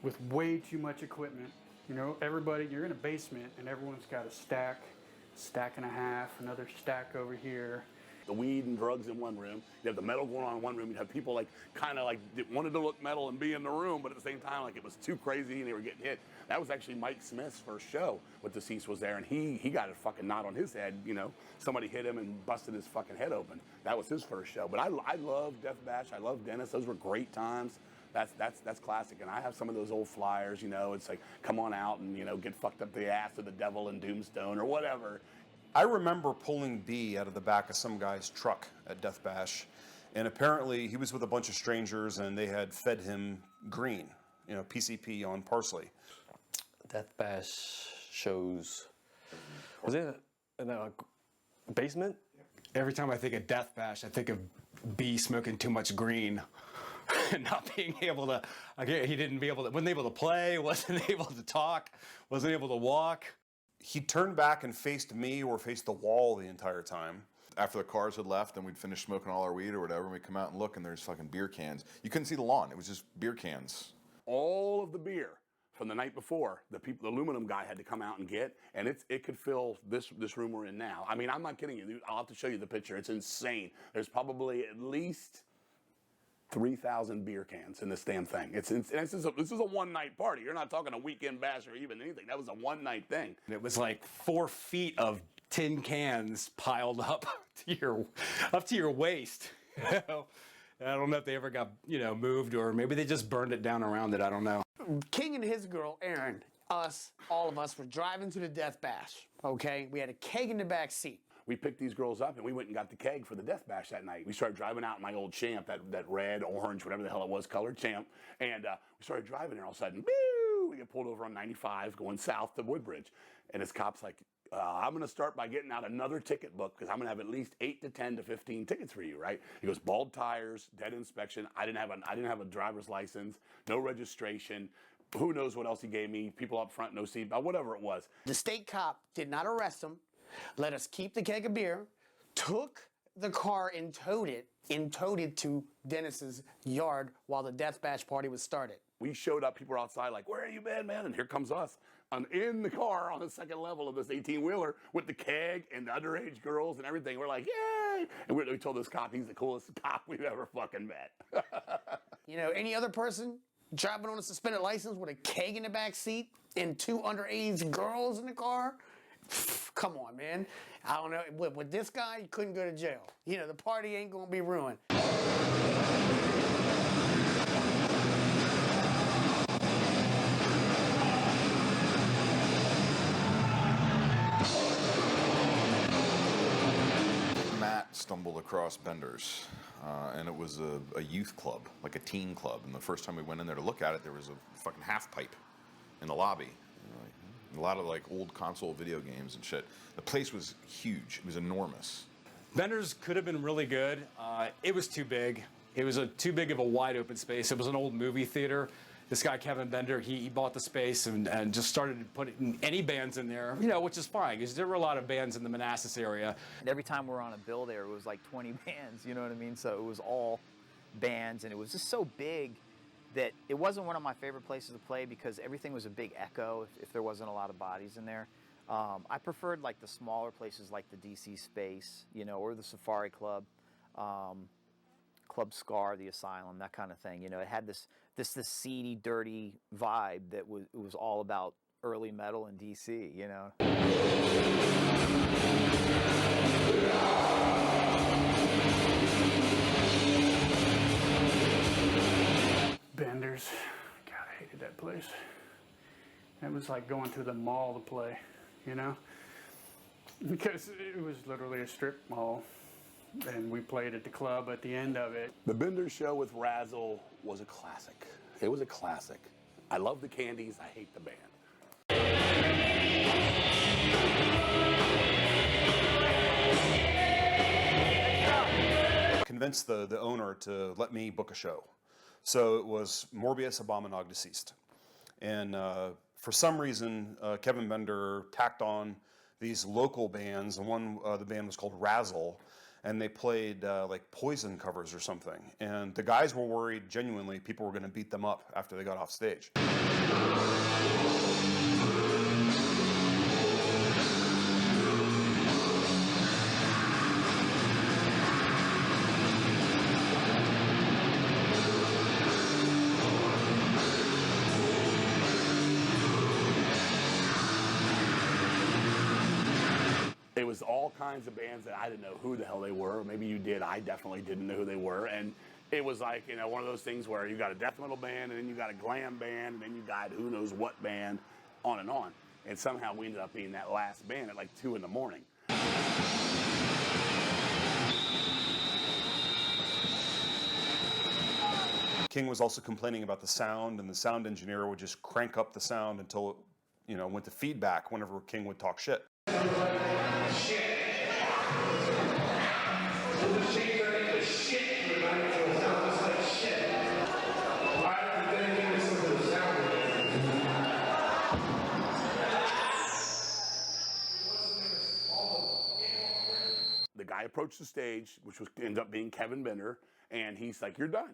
with way too much equipment. You know, everybody, you're in a basement and everyone's got a stack and a half, another stack over here. The weed and drugs in one room. You have the metal going on in one room. You have people like kind of like wanted to look metal and be in the room, but at the same time like it was too crazy and they were getting hit. That was actually Mike Smith's first show with Deceased was there, and he got a fucking knot on his head. You know, somebody hit him and busted his fucking head open. That was his first show. But I love Death Bash. I love Dennis. Those were great times. That's classic. And I have some of those old flyers. You know, it's like come on out and you know get fucked up the ass of the devil in Doomstone or whatever. I remember pulling B out of the back of some guy's truck at Death Bash, and apparently he was with a bunch of strangers and they had fed him green, you know, PCP on parsley. Death Bash shows. Was it in a basement? Every time I think of Death Bash, I think of B smoking too much green and not being able to. Wasn't able to play, wasn't able to talk, wasn't able to walk. He turned back and faced me or faced the wall the entire time. After the cars had left and we'd finished smoking all our weed or whatever, and we'd come out and look and there's fucking beer cans. You couldn't see the lawn. It was just beer cans. All of the beer from the night before, the aluminum guy had to come out and get, and it could fill this room we're in now. I mean, I'm not kidding you. Dude. I'll have to show you the picture. It's insane. There's probably at least 3,000 beer cans in this damn thing. This is a one-night party. You're not talking a weekend bash or even anything. That was a one-night thing. It was like 4 feet of tin cans piled up to your waist. You know? I don't know if they ever got moved or maybe they just burned it down around it. I don't know. King and his girl, Erin, all of us were driving to the Death Bash, okay? We had a keg in the back seat. We picked these girls up and we went and got the keg for the Death Bash that night. We started driving out in my old Champ, that red, orange, whatever the hell it was, colored Champ. And we started driving there all of a sudden, boo! We get pulled over on 95 going south to Woodbridge. And this cop's like, I'm going to start by getting out another ticket book because I'm going to have at least 8 to 10 to 15 tickets for you, right? He goes, bald tires, dead inspection. I didn't have a driver's license, no registration. Who knows what else he gave me? People up front, no seatbelt, whatever it was. The state cop did not arrest him, let us keep the keg of beer, took the car and towed it to Dennis's yard while the Death Bash party was started. We showed up, people were outside like, where are you been, man? And here comes us. I'm in the car on the second level of this 18-wheeler with the keg and the underage girls and everything. We're like, yay! And we told this cop he's the coolest cop we've ever fucking met. You know, any other person driving on a suspended license with a keg in the back seat and 2 underage girls in the car? Come on, man. I don't know. With this guy, you couldn't go to jail. You know, the party ain't gonna be ruined. Matt stumbled across Bender's, and it was a youth club, like a teen club. And the first time we went in there to look at it, there was a fucking half pipe in the lobby. A lot of like old console video games and shit. The place was huge. It was enormous. Bender's could have been really good. It was too big. It was too big of a wide open space. It was an old movie theater. This guy, Kevin Bender, he bought the space and just started putting any bands in there, you know, which is fine because there were a lot of bands in the Manassas area. And every time we were on a bill there, it was like 20 bands, you know what I mean? So it was all bands, and it was just so big that it wasn't one of my favorite places to play because everything was a big echo if there wasn't a lot of bodies in there. I preferred like the smaller places like the DC Space, you know, or the Safari Club, Club Scar, the Asylum, that kind of thing. You know, it had this seedy, dirty vibe that it was all about early metal in DC, you know. Bender's, God, I hated that place. It was like going to the mall to play, you know? Because it was literally a strip mall. And we played at the club at the end of it. The Bender show with Razzle was a classic. It was a classic. I love the Candies. I hate the band. Convinced the owner to let me book a show. So it was Morbius, Abominog, Deceased. And for some reason, Kevin Bender tacked on these local bands, and the band was called Razzle, and they played like Poison covers or something. And the guys were worried, genuinely, people were gonna beat them up after they got off stage. It was all kinds of bands that I didn't know who the hell they were. Maybe you did. I definitely didn't know who they were. And it was like, you know, one of those things where you got a death metal band, and then you got a glam band, and then you got who knows what band, on and on. And somehow we ended up being that last band at like 2 in the morning. King was also complaining about the sound, and the sound engineer would just crank up the sound until it, you know, went to feedback whenever King would talk shit. The guy approached the stage, which ended up being Kevin Bender, and he's like, "You're done."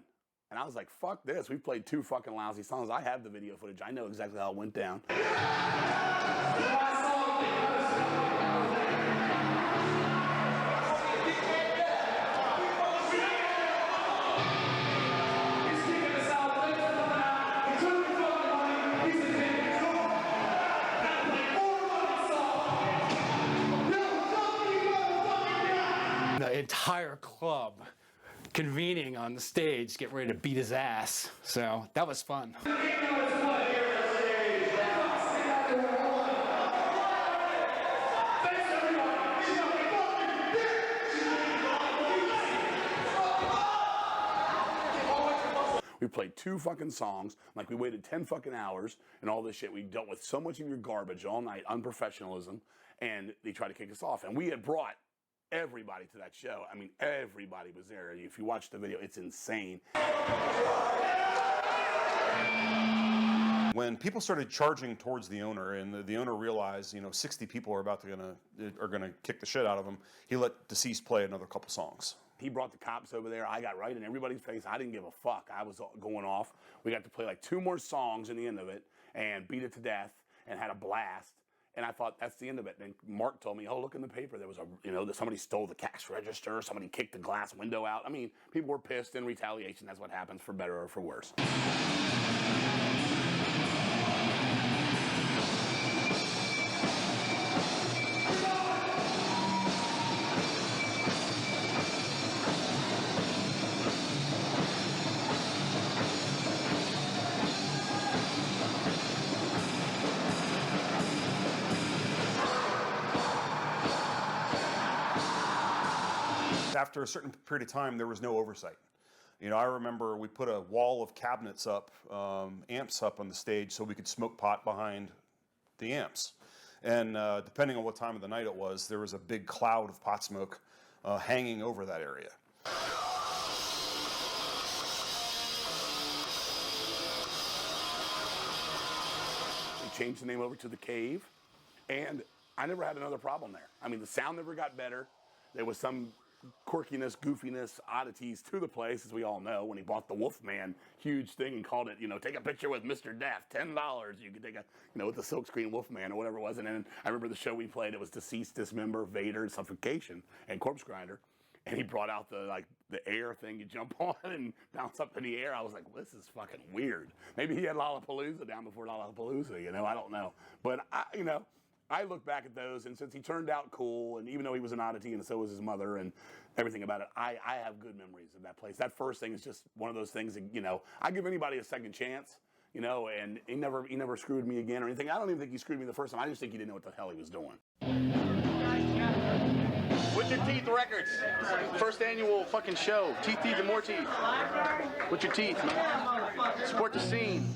And I was like, "Fuck this. We played 2 fucking lousy songs. I have the video footage. I know exactly how it went down." The entire club convening on the stage, getting ready to beat his ass. So that was fun. We played 2 fucking songs, like we waited 10 fucking hours and all this shit. We dealt with so much of your garbage all night, unprofessionalism, and they tried to kick us off. And we had brought everybody to that show. I mean, everybody was there. If you watch the video, it's insane. When people started charging towards the owner, and the owner realized, you know, 60 people are gonna kick the shit out of him, he let Deceased play another couple songs. He brought the cops over there. I got right in everybody's face. I didn't give a fuck. I was going off. We got to play like 2 more songs in the end of it and beat it to death and had a blast. And I thought, that's the end of it. And Mark told me, "Oh, look in the paper. There was that somebody stole the cash register. Somebody kicked the glass window out." I mean, people were pissed in retaliation. That's what happens, for better or for worse. After a certain period of time, there was no oversight. You know, I remember we put a wall of cabinets up, amps up on the stage so we could smoke pot behind the amps. And depending on what time of the night it was, there was a big cloud of pot smoke hanging over that area. We changed the name over to The Cave, and I never had another problem there. I mean, the sound never got better. There was some quirkiness, goofiness, oddities to the place, as we all know. When he bought the Wolfman huge thing and called it, you know, take a picture with Mr. Death, $10. You could take a, you know, with the silkscreen Wolfman or whatever it was. And then I remember the show we played, it was Deceased, Dismember, Vader, Suffocation, and Corpse Grinder. And he brought out the air thing you jump on and bounce up in the air. I was like, well, this is fucking weird. Maybe he had Lollapalooza down before Lollapalooza, you know, I don't know. But I look back at those, and since he turned out cool, and even though he was an oddity, and so was his mother, and everything about it, I have good memories of that place. That first thing is just one of those things that, you know, I give anybody a second chance, you know, and he never screwed me again or anything. I don't even think he screwed me the first time. I just think he didn't know what the hell he was doing. With Your Teeth Records, first annual fucking show. Teeth, and more teeth. With Your Teeth, man. Support the scene.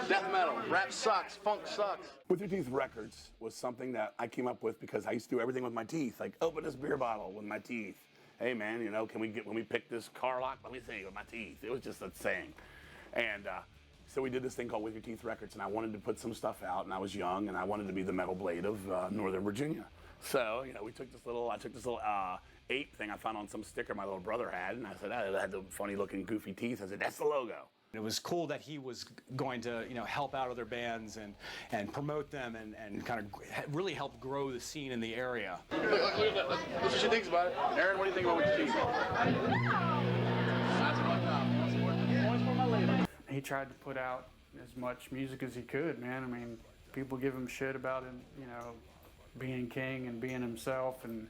Death metal. Rap sucks. Funk sucks. With Your Teeth Records was something that I came up with because I used to do everything with my teeth. Like, open this beer bottle with my teeth. Hey, man, you know, when we pick this car lock, let me see with my teeth. It was just a saying. And so we did this thing called With Your Teeth Records, and I wanted to put some stuff out, and I was young, and I wanted to be the Metal Blade of Northern Virginia. So, you know, I took this little ape thing I found on some sticker my little brother had, and I said, it had the funny looking goofy teeth. I said, that's the logo. It was cool that he was going to, you know, help out other bands and promote them and kind of really help grow the scene in the area. Look at that. That's what she thinks about it. Aaron, what do you think about With Your Teeth? He tried to put out as much music as he could, man. I mean, people give him shit about him, you know, being king and being himself and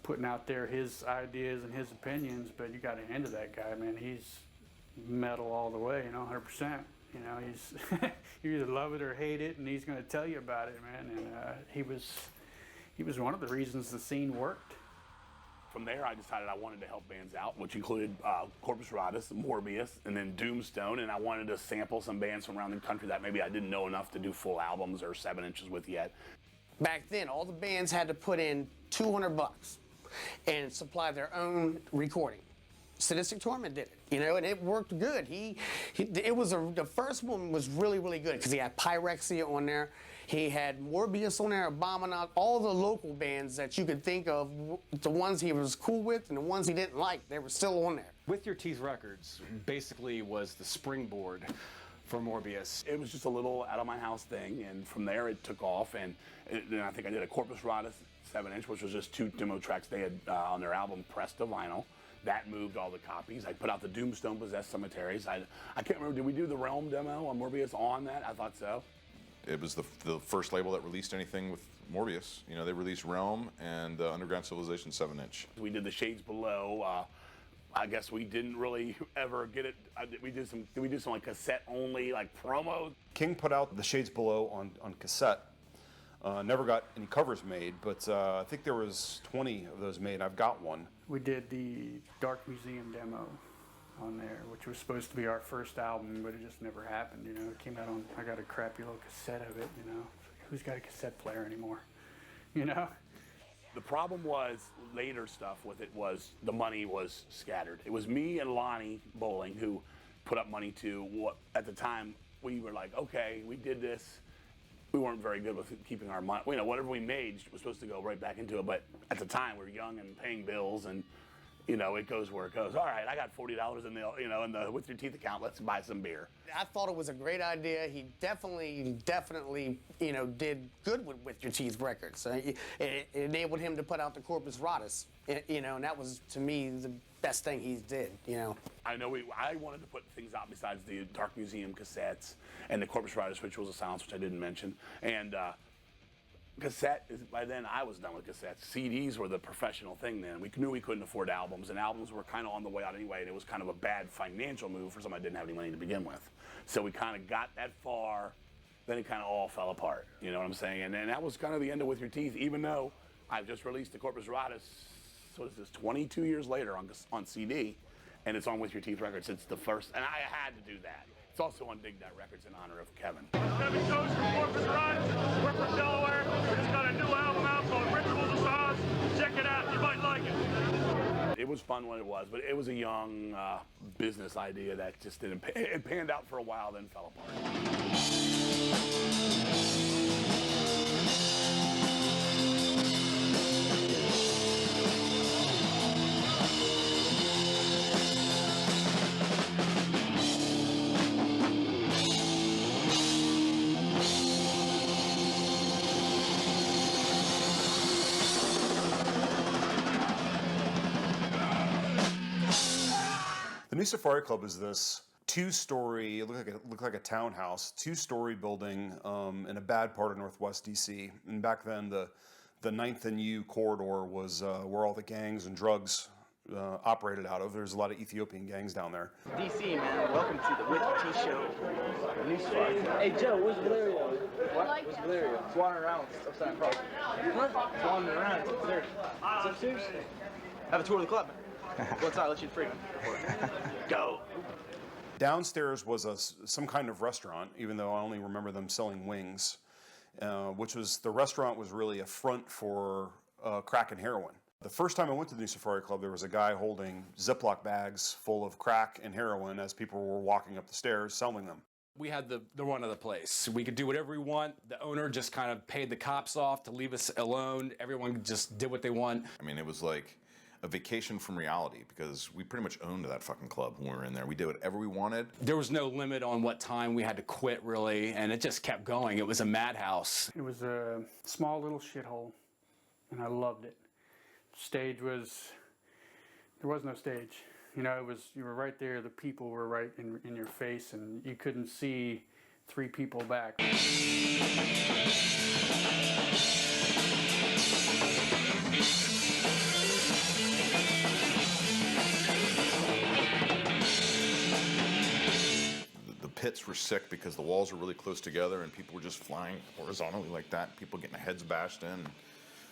putting out there his ideas and his opinions, but you got to hand to that guy, man. He's metal all the way, you know, 100%. You know, he's you either love it or hate it, and he's going to tell you about it, man. And he was one of the reasons the scene worked. From there, I decided I wanted to help bands out, which included Corpus Ratus, Morbius, and then Doomstone, and I wanted to sample some bands from around the country that maybe I didn't know enough to do full albums or 7 inches with yet. Back then, all the bands had to put in $200 and supply their own recording. Sadistic Torment did it, you know, and it worked good. The first one was really, really good because he had Pyrexia on there. He had Morbius on there, Abominable, all the local bands that you could think of, the ones he was cool with and the ones he didn't like, they were still on there. With Your Teeth Records basically was the springboard for Morbius. It was just a little out of my house thing, and from there it took off, and then I think I did a Corpus Ratus 7-inch, which was just 2 demo tracks they had on their album pressed to vinyl. That moved all the copies. I put out the Doomstone Possessed Cemeteries. I can't remember, did we do the Realm demo on Morbius on that? I thought so. It was the first label that released anything with Morbius. You know, they released Realm and Underground Civilization 7-inch. We did the Shades Below. I guess we didn't really ever get it. Did we do some like cassette only like promo? King put out the Shades Below on cassette. Never got any covers made, but I think there was 20 of those made. I've got one. We did the Dark Museum demo on there, which was supposed to be our first album, but it just never happened, you know. It came out on, I got a crappy little cassette of it, you know. Who's got a cassette player anymore, you know? The problem was, later stuff with it was, the money was scattered. It was me and Lonnie Bowling who put up money to what, at the time, we were like, okay, we did this. We weren't very good with keeping our money. You know, whatever we made was supposed to go right back into it, but at the time, we were young and paying bills, and you know, it goes where it goes. All right, I got $40 in the With Your Teeth account. Let's buy some beer. I thought it was a great idea. He definitely, you know, did good with Your Teeth Records. It enabled him to put out the Corpus Ratus, you know, and that was, to me, the best thing he did, you know. I know I wanted to put things out besides the Dark Museum cassettes and the Corpus Ratus Rituals of Silence, which I didn't mention, and cassette, by then I was done with cassettes. CDs were the professional thing then. We knew we couldn't afford albums, and albums were kind of on the way out anyway, and it was kind of a bad financial move for somebody that didn't have any money to begin with. So we kind of got that far, then it kind of all fell apart, you know what I'm saying? And that was kind of the end of With Your Teeth, even though I've just released the Corpus Ratus, what is this, 22 years later on CD, and it's on With Your Teeth Records. It's the first, and I had to do that. It's also on Dig That Records in honor of Kevin. Kevin Coates from Corpus Ratus. We're from Delaware. We just got a new album out called Rituals of Silence. Check Check it out. You might like it. It was fun when it was, but it was a young business idea that just didn't. It panned out for a while, then fell apart. The new Safari Club is this two-story, it looked like a townhouse, two-story building in a bad part of Northwest DC. And back then, the 9th and U corridor was where all the gangs and drugs operated out of. There's a lot of Ethiopian gangs down there. DC, man, welcome to the Whiskey Tea Show. New Safari. Hey, Joe, where's Valerio? What? Where's Valerio? It's wandering around upside across. Huh? It's wandering around. It's upstairs. It's upstairs? Have a tour of the club, man. Go outside, let you free. Go. Downstairs was some kind of restaurant, even though I only remember them selling wings, the restaurant was really a front for crack and heroin. The first time I went to the new Safari Club, there was a guy holding Ziploc bags full of crack and heroin as people were walking up the stairs selling them. We had the run of the place. We could do whatever we want. The owner just kind of paid the cops off to leave us alone. Everyone just did what they want. I mean, it was like a vacation from reality because we pretty much owned that fucking club when we were in there. We did whatever we wanted. There was no limit on what time we had to quit, really, and it just kept going. It was a madhouse. It was a small little shithole, and I loved it. There was no stage. You know, you were right there, the people were right in your face, and you couldn't see 3 people back. Pits were sick because the walls were really close together and people were just flying horizontally like that. People getting their heads bashed in,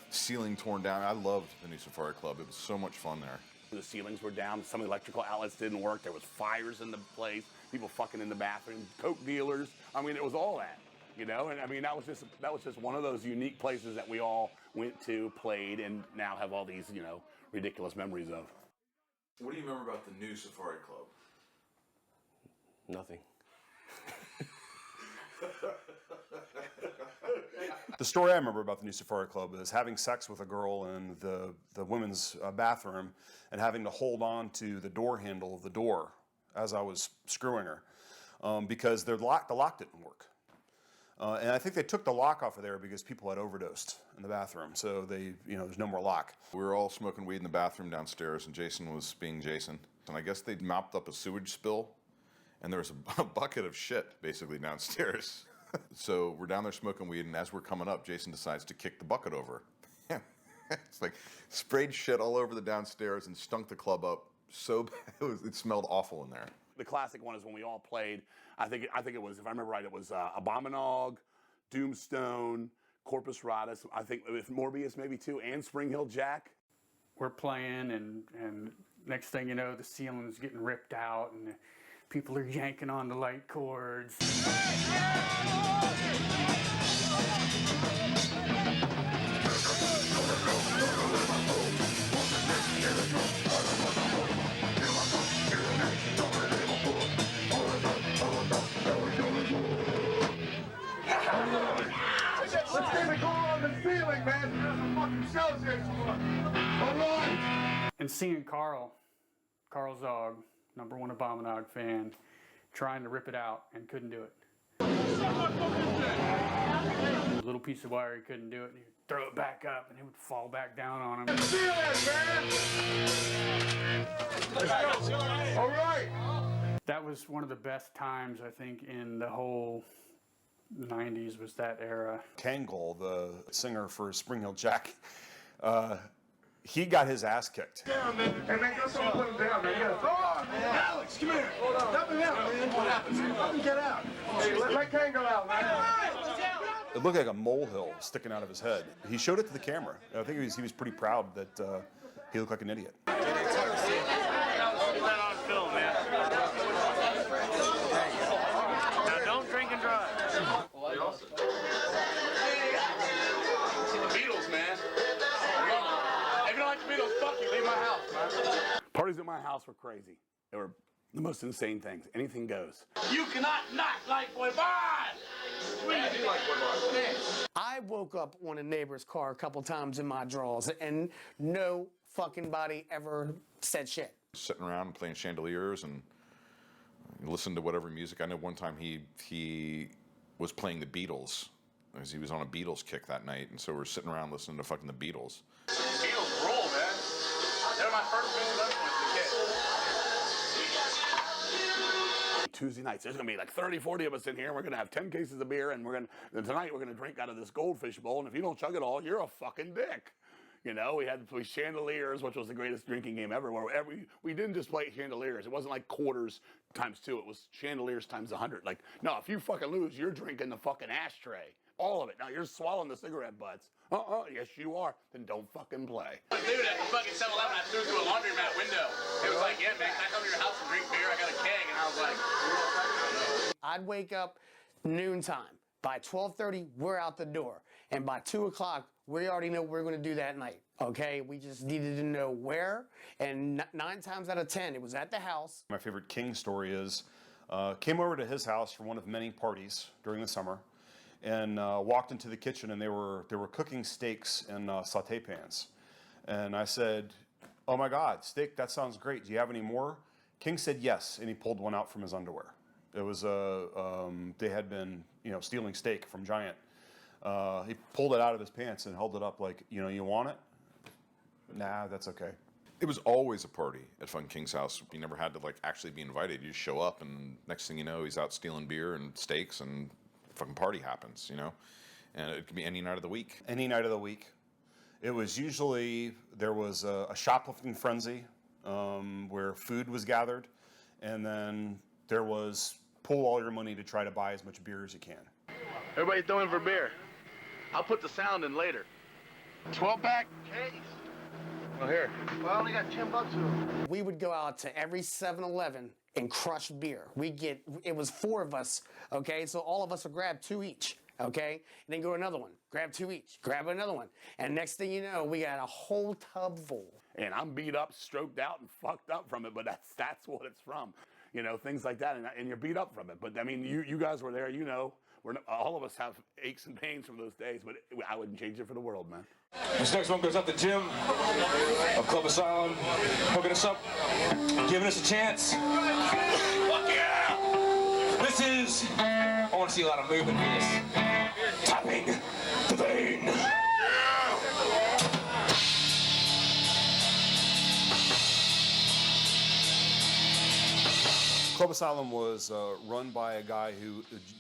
ceiling torn down. I loved the new Safari Club. It was so much fun there. The ceilings were down. Some electrical outlets didn't work. There was fires in the place. People fucking in the bathroom. Coke dealers. I mean, it was all that, you know. And I mean, that was just one of those unique places that we all went to, played, and now have all these, you know, ridiculous memories of. What do you remember about the new Safari Club? Nothing. The story I remember about the new Safari Club is having sex with a girl in the women's bathroom and having to hold on to the door handle of the door as I was screwing her because the lock didn't work. And I think they took the lock off of there because people had overdosed in the bathroom. So there's no more lock. We were all smoking weed in the bathroom downstairs and Jason was being Jason. And I guess they mopped up a sewage spill and there was a bucket of shit basically downstairs. So we're down there smoking weed, and as we're coming up, Jason decides to kick the bucket over. It's like sprayed shit all over the downstairs and stunk the club up so bad. It smelled awful in there. The classic one is when we all played. I think it was, if I remember right, it was Abominog, Doomstone, Corpus Ratus. I think with Morbius maybe too, and Spring Hill Jack. We're playing, and next thing you know, the ceiling's getting ripped out, and people are yanking on the light cords. Let's get it going on the ceiling, man. There's some fucking shows here. All right. And seeing Carl Zog, #1 Abominog fan, trying to rip it out and couldn't do it. A little piece of wire, he couldn't do it, and he'd throw it back up, and it would fall back down on him. All right. That was one of the best times, I think, in the whole 90s was that era. Kangol, the singer for Spring Hill Jack, he got his ass kicked. Down, man. Hey, man, go someone put him down, man. You gotta Alex, come here. Help him out, man. What happens? Let him get out. Hey, let Kangol out, man. It looked like a molehill sticking out of his head. He showed it to the camera. I think he was pretty proud that he looked like an idiot. Get that on film, man. Now, don't drink and drive. See the Beatles, man. House were crazy. They were the most insane things. Anything goes. You cannot not like Boy Bond! I do like Boy Bond. I woke up on a neighbor's car a couple times in my drawers, and no fucking body ever said shit. Sitting around and playing chandeliers and listening to whatever music. I know one time he was playing the Beatles, because he was on a Beatles kick that night, and so we're sitting around listening to fucking the Beatles. Beatles rule, man. They're my first music influence as a kid. Tuesday nights, there's gonna be like 30, 40 of us in here, and we're gonna have 10 cases of beer, and tonight we're gonna drink out of this goldfish bowl, and if you don't chug it all, you're a fucking dick. You know, we had to play chandeliers, which was the greatest drinking game ever, where we didn't just play chandeliers. It wasn't like quarters times 2, it was chandeliers times 100. Like, no, if you fucking lose, you're drinking the fucking ashtray. All of it. Now you're swallowing the cigarette butts. Yes you are. Then don't fucking play. Dude, at fucking 7-Eleven, I threw through a laundromat window. It was like, yeah, man, can I come to your house and drink beer? I got a keg. And I was like... I'd wake up noontime. By 12:30, we're out the door. And by 2 o'clock, we already know what we're going to do that night. Okay? We just needed to know where. And 9 times out of 10, it was at the house. My favorite King story is, came over to his house for one of many parties during the summer, and walked into the kitchen, and they were cooking steaks in saute pans. And I said, "Oh my God, steak, that sounds great. Do you have any more?" King said yes, and he pulled one out from his underwear. It was they had been, stealing steak from Giant. He pulled it out of his pants and held it up like, you want it? Nah, that's okay. It was always a party at Fun King's house. You never had to actually be invited. You just show up, and next thing you know, he's out stealing beer and steaks, and fucking party happens, And it could be any night of the week. Any night of the week. It was usually, there was a shoplifting frenzy where food was gathered, and then there was pull all your money to try to buy as much beer as you can. Everybody throwing for beer. I'll put the sound in later. 12-pack? Case. Well, here. Well, I only got $10. We would go out to every 7-Eleven and crush beer. It was 4 of us, okay? So all of us would grab 2 each, okay? And then go to another one, grab 2 each, grab another one. And next thing you know, we got a whole tub full. And I'm beat up, stroked out, and fucked up from it, but that's what it's from. Things like that, and you're beat up from it. But I mean, you guys were there, all of us have aches and pains from those days, but I wouldn't change it for the world, man. This next one goes out to Jim of Club Asylum, hooking us up, giving us a chance. Fuck yeah! This is, I want to see a lot of movement in this. Tapping the vein. Club Asylum was run by a guy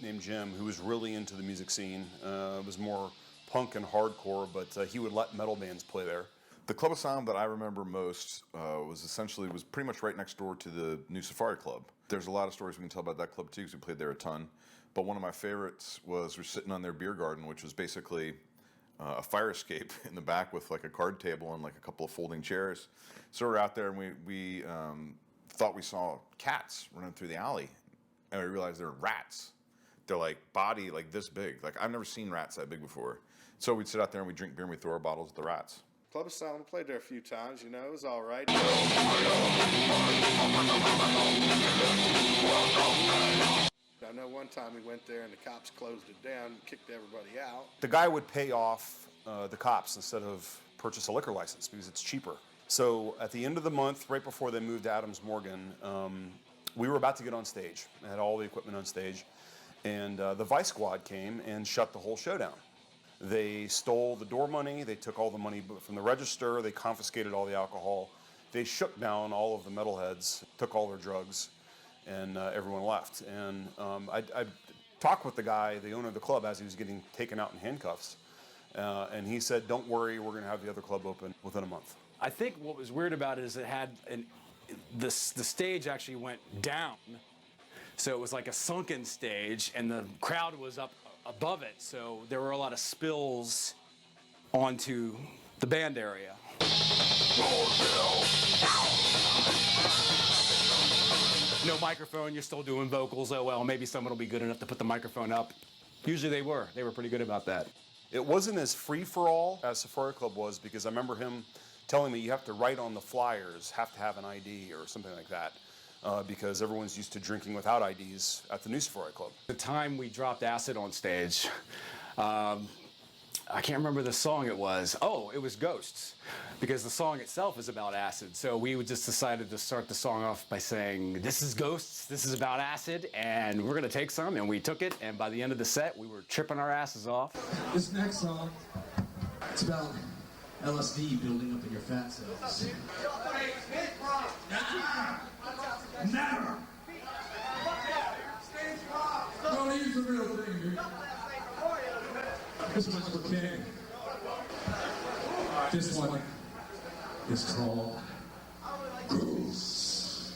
named Jim, who was really into the music scene. It was more punk and hardcore, but he would let metal bands play there. The Club Asylum that I remember most was pretty much right next door to the new Safari Club. There's a lot of stories we can tell about that club too, because we played there a ton. But one of my favorites was we're sitting on their beer garden, which was basically a fire escape in the back with like a card table and like a couple of folding chairs. So we're out there, and we thought we saw cats running through the alley, and we realized they're rats. They're like body like this big. Like, I've never seen rats that big before. So we'd sit out there and we'd drink beer and we'd throw our bottles at the rats. Club Asylum, played there a few times, it was all right. I know one time we went there and the cops closed it down and kicked everybody out. The guy would pay off the cops instead of purchase a liquor license because it's cheaper. So at the end of the month, right before they moved to Adams Morgan, we were about to get on stage. I had all the equipment on stage. And the Vice Squad came and shut the whole show down. They stole the door money. They took all the money from the register. They confiscated all the alcohol. They shook down all of the metalheads, took all their drugs, and everyone left. And I talked with the guy, the owner of the club, as he was getting taken out in handcuffs. And he said, "Don't worry, we're going to have the other club open within a month." I think what was weird about it is it had the stage actually went down. So it was like a sunken stage, and the crowd was up above it. So there were a lot of spills onto the band area. No microphone, you're still doing vocals. Oh well, maybe someone will be good enough to put the microphone up. Usually they were pretty good about that. It wasn't as free-for-all as Safari Club was, because I remember him telling me you have to write on the flyers, have to have an ID or something like that, because everyone's used to drinking without IDs at the New Safari Club. The time we dropped acid on stage, I can't remember the song it was. Oh, it was Ghosts, because the song itself is about acid. So we just decided to start the song off by saying, this is Ghosts, this is about acid, and we're gonna take some, and we took it, and by the end of the set, we were tripping our asses off. This next song, it's about LSD building up in your fat cells. Never! No, here's the real thing, dude. This one's for King. This one is called Goose.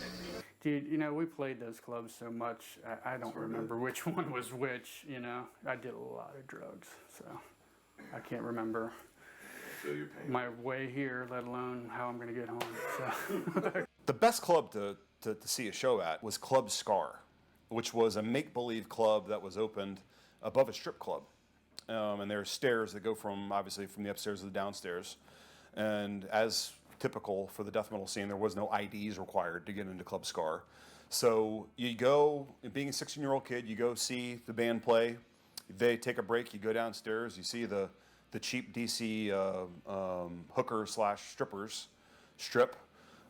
Dude, you know, we played those clubs so much, I don't remember which one was which, you know. I did a lot of drugs, so I can't remember my way here, let alone how I'm going to get home. So. The best club to see a show at was Club Scar, which was a make-believe club that was opened above a strip club. And there are stairs that go from, obviously, from the upstairs to the downstairs. And as typical for the death metal scene, there was no IDs required to get into Club Scar. So you go, being a 16-year-old kid, you go see the band play. They take a break, you go downstairs, you see the cheap DC hooker/strippers strip,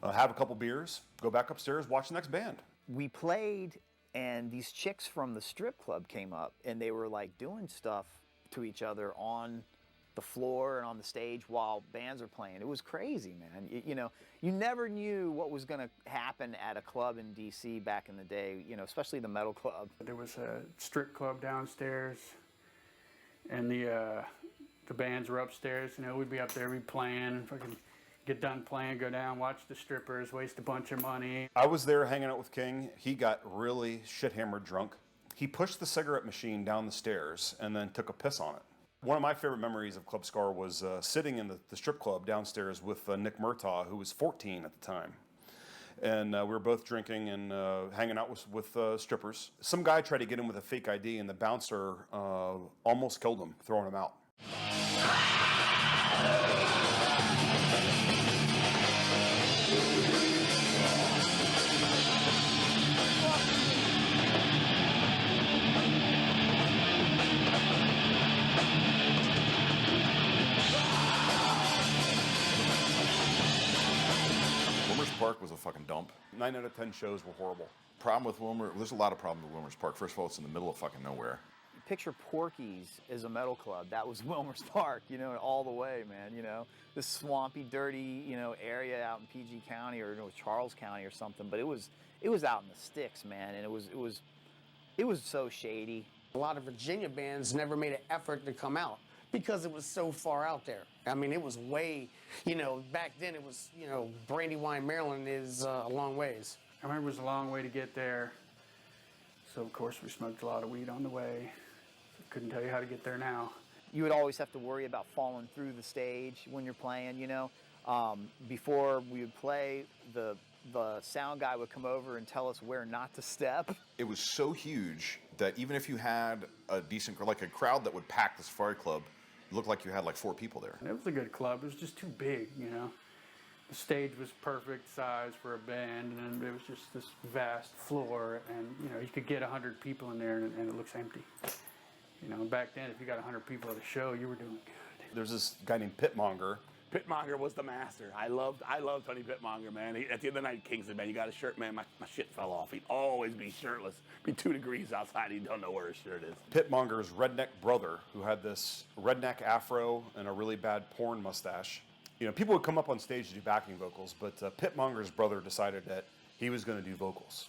have a couple beers, go back upstairs, watch the next band. We played, and these chicks from the strip club came up, and they were like doing stuff to each other on the floor and on the stage while bands are playing. It was crazy, man. You know, you never knew what was going to happen at a club in DC back in the day, you know, especially the metal club. There was a strip club downstairs, and the bands were upstairs. You know, we'd be up there, we'd playing, fucking get done playing, go down, watch the strippers, waste a bunch of money. I was there hanging out with King. He got really shit-hammered drunk. He pushed the cigarette machine down the stairs and then took a piss on it. One of my favorite memories of Club Scar was sitting in the strip club downstairs with Nick Murtaugh, who was 14 at the time. And we were both drinking and hanging out with strippers. Some guy tried to get him with a fake ID, and the bouncer almost killed him, throwing him out. Park was a fucking dump. 9 out of 10 shows were horrible. Problem with Wilmer, there's a lot of problems with Wilmer's Park. First of all, it's in the middle of fucking nowhere. Picture Porky's as a metal club. That was Wilmer's Park, you know, all the way, man, you know. This swampy, dirty, you know, area out in PG County or Charles County or something, but it was out in the sticks, man, and it was so shady. A lot of Virginia bands never made an effort to come out because it was so far out there. I mean, it was way, you know, back then it was, you know, Brandywine, Maryland is a long ways. I remember it was a long way to get there. So, of course, we smoked a lot of weed on the way. Couldn't tell you how to get there now. You would always have to worry about falling through the stage when you're playing, you know. Before we would play, the sound guy would come over and tell us where not to step. It was so huge that even if you had a decent, like a crowd that would pack the Safari Club, it looked like you had like 4 people there. It was a good club. It was just too big, you know. The stage was perfect size for a band, and it was just this vast floor, and, you know, you could get 100 people in there, and it looks empty. You know, back then, if you got 100 people at a show, you were doing good. There's this guy named Pitmonger. Pitmonger was the master. I loved Tony Pitmonger, man. At the end of the night, King said, man, you got a shirt, man? My shit fell off. He'd always be shirtless. Be 2 degrees outside. He don't know where his shirt is. Pitmonger's redneck brother, who had this redneck afro and a really bad porn mustache. You know, people would come up on stage to do backing vocals, but Pitmonger's brother decided that he was going to do vocals.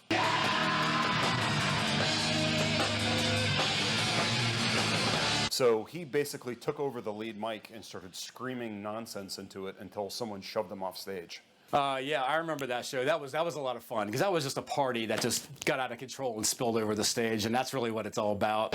So he basically took over the lead mic and started screaming nonsense into it until someone shoved him off stage. Yeah, I remember that show. That was a lot of fun because that was just a party that just got out of control and spilled over the stage, and that's really what it's all about.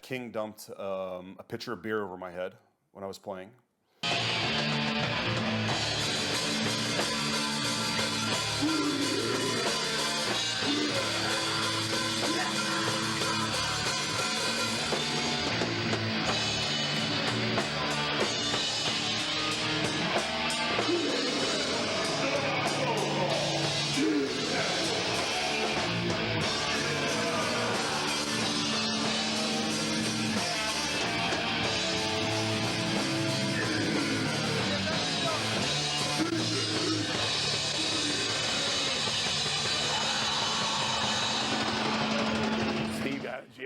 King dumped a pitcher of beer over my head when I was playing.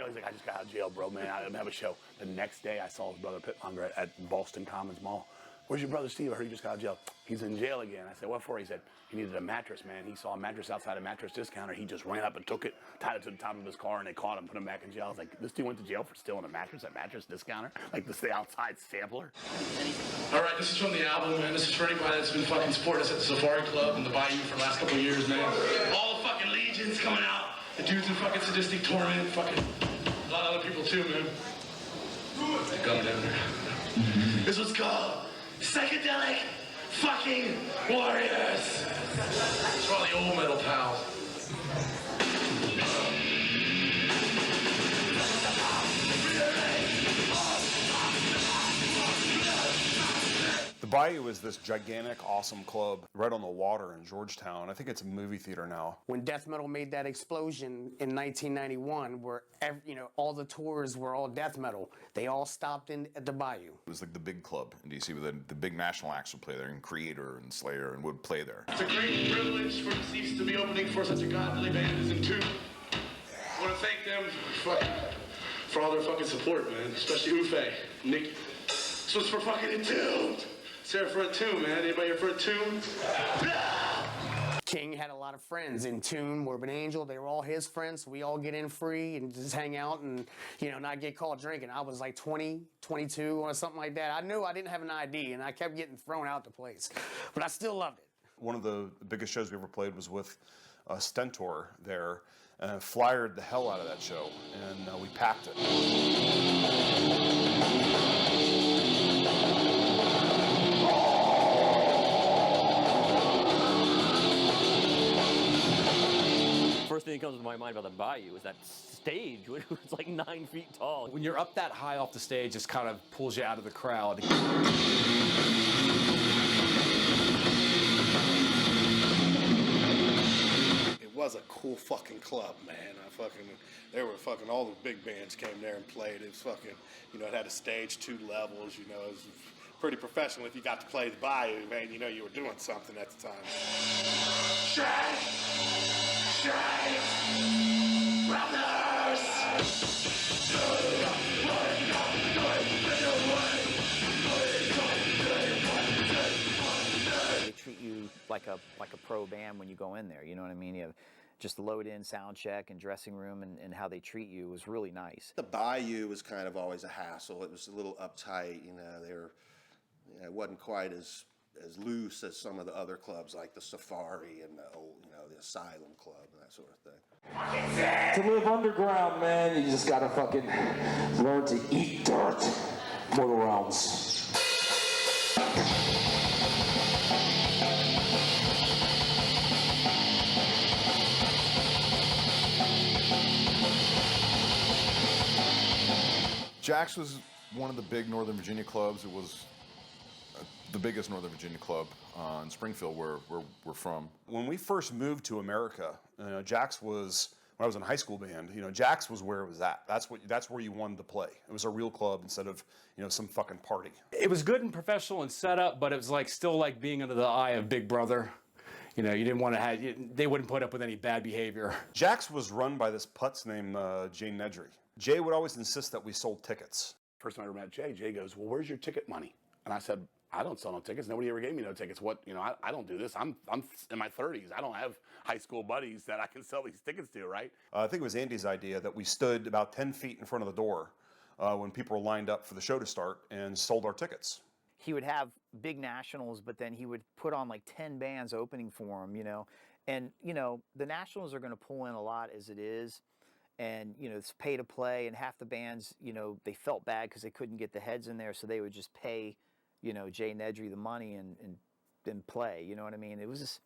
jail. He's like, I just got out of jail, bro, man. I didn't have a show. The next day, I saw his brother Pit Monger at Boston Commons Mall. Where's your brother Steve? I heard he just got out of jail. He's in jail again. I said, what for? He said, he needed a mattress, man. He saw a mattress outside a mattress discounter. He just ran up and took it, tied it to the top of his car, and they caught him, put him back in jail. I was like, this dude went to jail for stealing a mattress at mattress discounter? Like the outside sampler? All right, this is from the album, man. This is for anybody that's been fucking supporting us at the Safari Club and the Bayou for the last couple of years, man. All the fucking legions coming out. The dudes in fucking Sadistic Torment, fucking a lot of other people too, man. Gun down there. This was called Psychedelic Fucking Warriors. It's for all the old metal pals. The Bayou is this gigantic, awesome club right on the water in Georgetown. I think it's a movie theater now. When death metal made that explosion in 1991, where all the tours were all death metal, they all stopped in at the Bayou. It was like the big club in DC where the big national acts would play there, and Creator and Slayer and would play there. It's a great privilege for Deceased to be opening for such a godly band as Entomb. I want to thank them for all their fucking support, man. Especially Ufe, Nick. This was for fucking Entombed. Sarah for Entomb, man. Anybody here for Entomb? King had a lot of friends. Entomb, Morbid Angel, they were all his friends. So we all get in free and just hang out and, not get caught drinking. I was like 20, 22 or something like that. I knew I didn't have an ID and I kept getting thrown out the place. But I still loved it. One of the biggest shows we ever played was with Stentor there. Flyered the hell out of that show, and we packed it. First thing that comes to my mind about the Bayou is that stage, which was like 9 feet tall. When you're up that high off the stage, it just kind of pulls you out of the crowd. It was a cool fucking club, man. All the big bands came there and played. It was fucking, it had a stage, 2 levels, it was pretty professional. If you got to play the Bayou, man, you were doing something at the time. They treat you like a pro band when you go in there, you know what I mean? You have just load in, sound check, and dressing room, and how they treat you was really nice. The Bayou was kind of always a hassle. It was a little uptight, it wasn't quite as loose as some of the other clubs like the Safari and the old, the Asylum Club and that sort of thing. To live underground, man, you just gotta fucking learn to eat dirt. Mortal Realms. Jack's was one of the big Northern Virginia clubs. It was the biggest Northern Virginia club in Springfield, where we're from. When we first moved to America, Jack's was, when I was in a high school band, Jack's was where it was at. That's where you wanted to play. It was a real club instead of, some fucking party. It was good and professional and set up, but it was still like being under the eye of Big Brother. You didn't want to they wouldn't put up with any bad behavior. Jack's was run by this putz named Jay Nedry. Jay would always insist that we sold tickets. First time I ever met Jay, Jay goes, well, where's your ticket money? And I said, I don't sell no tickets. Nobody ever gave me no tickets. What, I don't do this. I'm in my 30s. I don't have high school buddies that I can sell these tickets to, right? I think it was Andy's idea that we stood about 10 feet in front of the door when people were lined up for the show to start and sold our tickets. He would have big nationals, but then he would put on like 10 bands opening for him, And, the nationals are going to pull in a lot as it is. And, it's pay to play. And half the bands, they felt bad because they couldn't get the heads in there. So they would just pay, Jay Nedry the money and play. You know what I mean? It was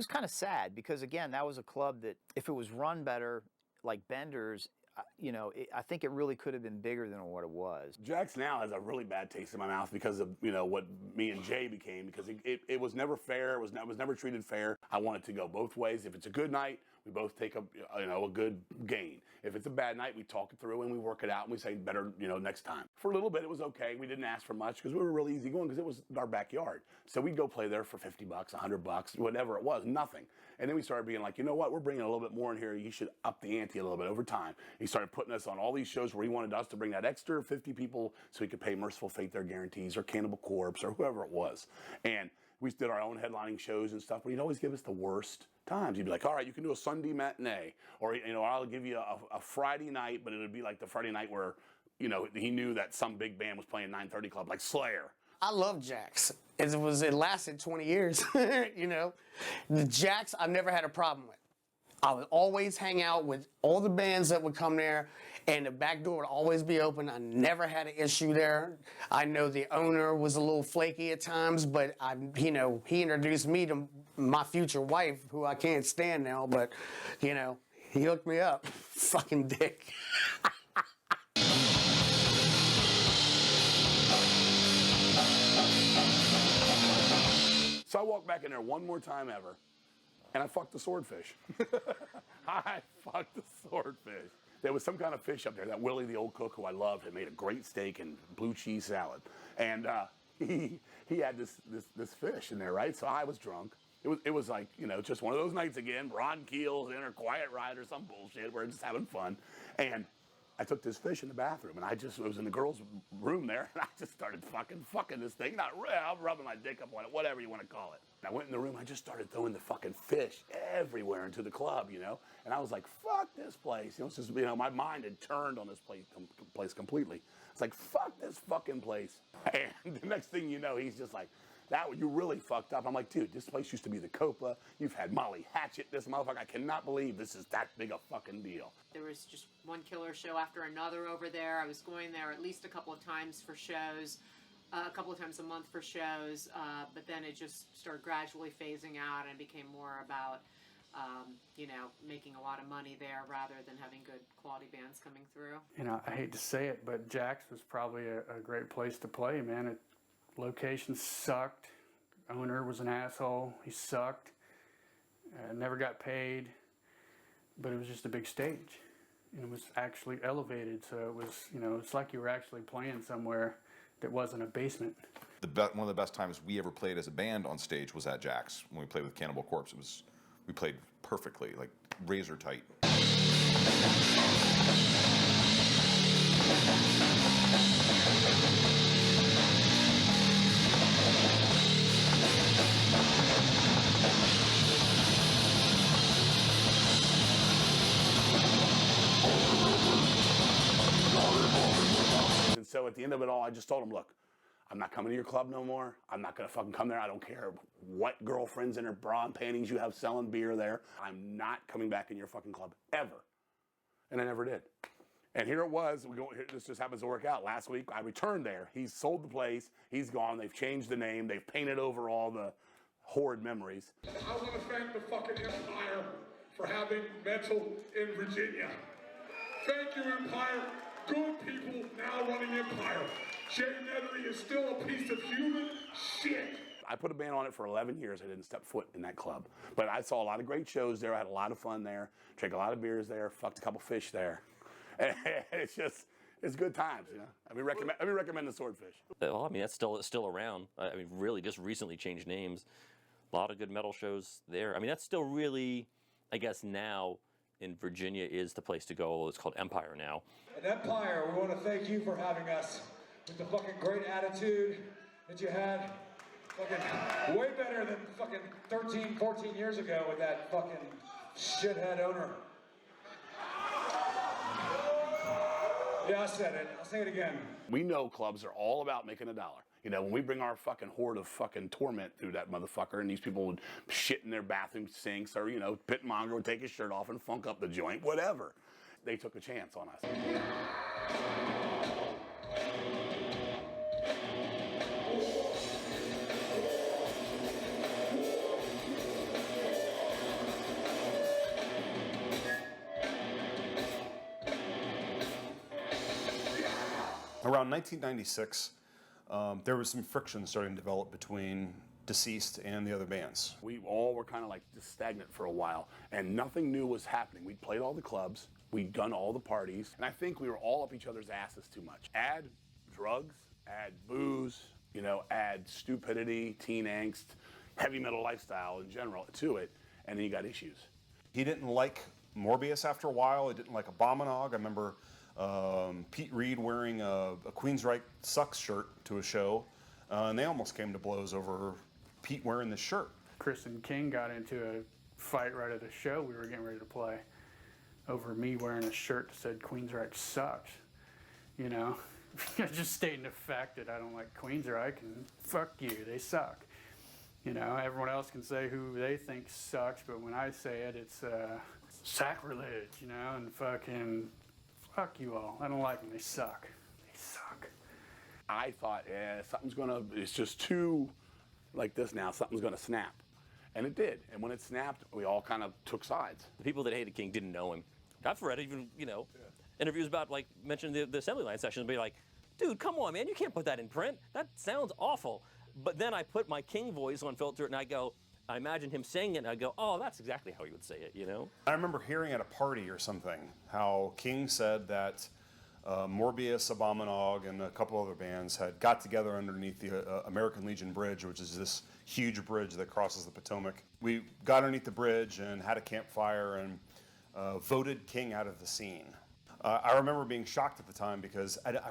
kind of sad because, again, that was a club that if it was run better, like Bender's, I think it really could have been bigger than what it was. Jack's now has a really bad taste in my mouth because of, what me and Jay became, because it was never fair. It was never treated fair. I want it to go both ways. If it's a good night, we both take a good gain. If it's a bad night, we talk it through and we work it out and we say better, next time. For a little bit, it was okay. We didn't ask for much because we were really easy going because it was our backyard. So we'd go play there for $50, $100, whatever it was, nothing. And then we started being like, you know what? We're bringing a little bit more in here. You should up the ante a little bit over time. He started putting us on all these shows where he wanted us to bring that extra 50 people so he could pay Merciful Fate their guarantees or Cannibal Corpse or whoever it was. And we did our own headlining shows and stuff, but he'd always give us the worst times. He'd be like, all right, you can do a Sunday matinee, or, I'll give you a Friday night, but it would be like the Friday night where, he knew that some big band was playing 9:30 Club, like Slayer. I love Jax. It lasted 20 years, The Jax, I've never had a problem with. I would always hang out with all the bands that would come there, and the back door would always be open. I never had an issue there. I know the owner was a little flaky at times, but he introduced me to my future wife, who I can't stand now, but, he hooked me up. Fucking dick. So I walked back in there one more time ever, and I fucked the swordfish. I fucked the swordfish. There was some kind of fish up there that Willie, the old cook who I loved, had made a great steak and blue cheese salad. And he had this fish in there, right? So I was drunk. It was like, just one of those nights again, Ron Keel's in or Quiet Ride or some bullshit. We're just having fun. And I took this fish in the bathroom, and it was in the girls' room there, and I just started fucking this thing. I'm rubbing my dick up on it, whatever you want to call it. And I went in the room, I just started throwing the fucking fish everywhere into the club, And I was like, fuck this place. It's just, my mind had turned on this place completely. It's like, fuck this fucking place. And the next thing you know, he's just like, you really fucked up. I'm like, dude, this place used to be the Copa. You've had Molly Hatchet, this motherfucker. I cannot believe this is that big a fucking deal. There was just one killer show after another over there. I was going there at least a couple of times for shows, a couple of times a month for shows, but then it just started gradually phasing out and became more about, making a lot of money there rather than having good quality bands coming through. I hate to say it, but Jax was probably a great place to play, man. Location sucked. Owner was an asshole. He sucked. Never got paid. But it was just a big stage. And it was actually elevated. So it was, it's like you were actually playing somewhere that wasn't a basement. One of the best times we ever played as a band on stage was at Jax when we played with Cannibal Corpse. We played perfectly, like razor tight. And so at the end of it all, I just told him, look, I'm not coming to your club no more. I'm not going to fucking come there. I don't care what girlfriends in her bra and panties you have selling beer there. I'm not coming back in your fucking club ever. And I never did. And here it was. This just happens to work out. Last week, I returned there. He's sold the place. He's gone. They've changed the name. They've painted over all the horrid memories. I want to thank the fucking Empire for having metal in Virginia. Thank you, Empire. Good people now running Empire. Jay Nethery is still a piece of human shit. I put a band on it for 11 years. I didn't step foot in that club. But I saw a lot of great shows there. I had a lot of fun there. Drank a lot of beers there. Fucked a couple fish there. And it's good times, I mean, recommend the Swordfish. Well, I mean, that's still around. I mean, really just recently changed names. A lot of good metal shows there. I mean, that's still really, I guess now in Virginia is the place to go. It's called Empire now. And Empire, we want to thank you for having us with the fucking great attitude that you had. Fucking way better than fucking 13, 14 years ago with that fucking shithead owner. Yeah, I said it. I'll say it again. We know clubs are all about making a dollar. When we bring our fucking horde of fucking torment through that motherfucker, and these people would shit in their bathroom sinks, or, Pit Monger would take his shirt off and funk up the joint, whatever. They took a chance on us. Around 1996, there was some friction starting to develop between Deceased and the other bands. We all were kind of like just stagnant for a while, and nothing new was happening. We'd played all the clubs, We'd done all the parties, and I think we were all up each other's asses too much. Add drugs, add booze, add stupidity, teen angst, heavy metal lifestyle in general to it, and then you got issues. He didn't like Morbius after a while. He didn't like Abominog. I remember Pete Reed wearing a Queensryche Sucks shirt to a show, and they almost came to blows over Pete wearing the shirt. Chris and King got into a fight right at the show we were getting ready to play over me wearing a shirt that said Queensryche sucks. Just stating the fact that I don't like Queensryche, and fuck you, they suck. Everyone else can say who they think sucks, but when I say it, it's sacrilege, and fucking fuck you all. I don't like them, they suck. They suck. I thought, it's just too like this now, something's gonna snap. And it did. And when it snapped, we all kind of took sides. The people that hated King didn't know him. I've read even, interviews about, like, mentioning the assembly line sessions and be like, dude, come on, man, you can't put that in print. That sounds awful. But then I put my King voice on Filter and I imagine him saying it and I go, oh, that's exactly how he would say it, I remember hearing at a party or something how King said that Morbius, Abominog, and a couple other bands had got together underneath the American Legion Bridge, which is this huge bridge that crosses the Potomac. We got underneath the bridge and had a campfire and voted King out of the scene. I remember being shocked at the time because I don't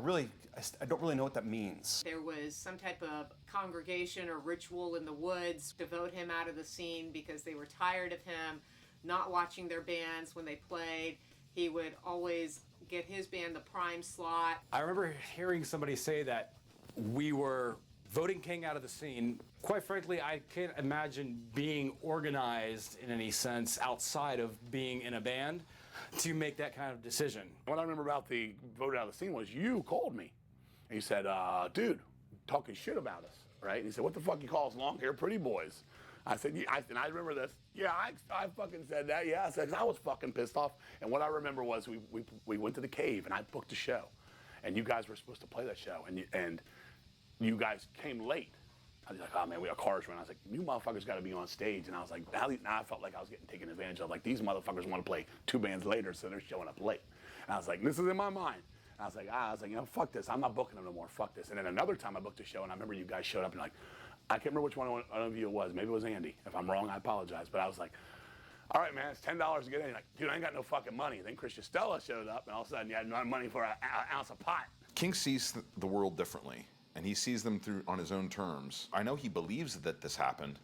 really know what that means. There was some type of congregation or ritual in the woods to vote him out of the scene because they were tired of him not watching their bands when they played. He would always get his band the prime slot. I remember hearing somebody say that we were voting King out of the scene. Quite frankly, I can't imagine being organized in any sense outside of being in a band to make that kind of decision. What I remember about the vote out of the scene was you called me. And you said, dude, talking shit about us, right? And he said, what the fuck you call us long hair pretty boys? I said, yeah, and I remember this. Yeah, I fucking said that. Yeah, I said, 'cause I was fucking pissed off. And what I remember was we went to the cave and I booked a show. And you guys were supposed to play that show. And you guys came late. I was like, oh man, we got cars running. I was like, you motherfuckers got to be on stage. And I was like, now I felt like I was getting taken advantage of. Like, these motherfuckers want to play 2 bands later, so they're showing up late. And I was like, this is in my mind. And I was like, fuck this. I'm not booking them no more. Fuck this. And then another time I booked a show, and I remember you guys showed up and like, I can't remember which one of you it was. Maybe it was Andy. If I'm wrong, I apologize. But I was like, all right, man, it's $10 to get in. You're like, dude, I ain't got no fucking money. Then Chris Stella showed up, and all of a sudden you had no money for an ounce of pot. King sees the world differently, and he sees them through on his own terms. I know he believes that this happened,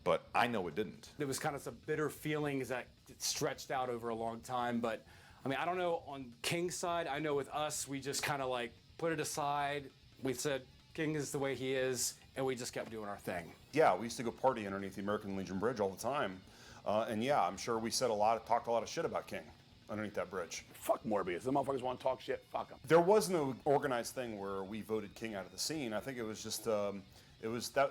but I know it didn't. There was kind of some bitter feelings that stretched out over a long time, but I mean, I don't know on King's side. I know with us, we just kind of like put it aside. We said, King is the way he is, and we just kept doing our thing. Yeah, we used to go party underneath the American Legion Bridge all the time. And yeah, I'm sure we talked a lot of shit about King underneath that bridge. Fuck Morbius. The motherfuckers want to talk shit, fuck them. There was no organized thing where we voted King out of the scene. I think it was just,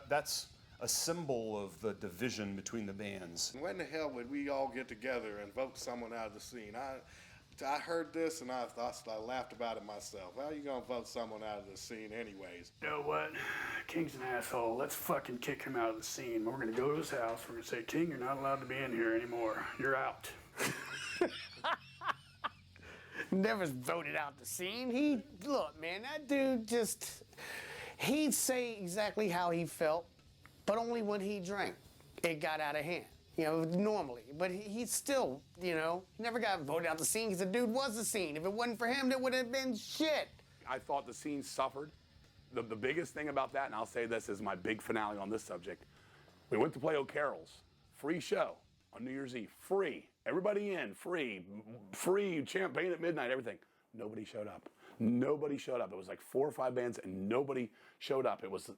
that's a symbol of the division between the bands. When the hell would we all get together and vote someone out of the scene? I heard this and I laughed about it myself. How are you gonna vote someone out of the scene anyways? You know what? King's an asshole. Let's fucking kick him out of the scene. We're gonna go to his house. We're gonna say, King, you're not allowed to be in here anymore. You're out. Never voted out the scene. Look, man, that dude he'd say exactly how he felt, but only when he drank. It got out of hand. Normally. But he still, he never got voted out the scene because the dude was the scene. If it wasn't for him, there would have been shit. I thought the scene suffered. The biggest thing about that, and I'll say this is my big finale on this subject, we went to play O'Carroll's. Free show on New Year's Eve. Free. Everybody in. Free. Free. Champagne at midnight. Everything. Nobody showed up. Nobody showed up. It was like 4 or 5 bands, and nobody showed up. It was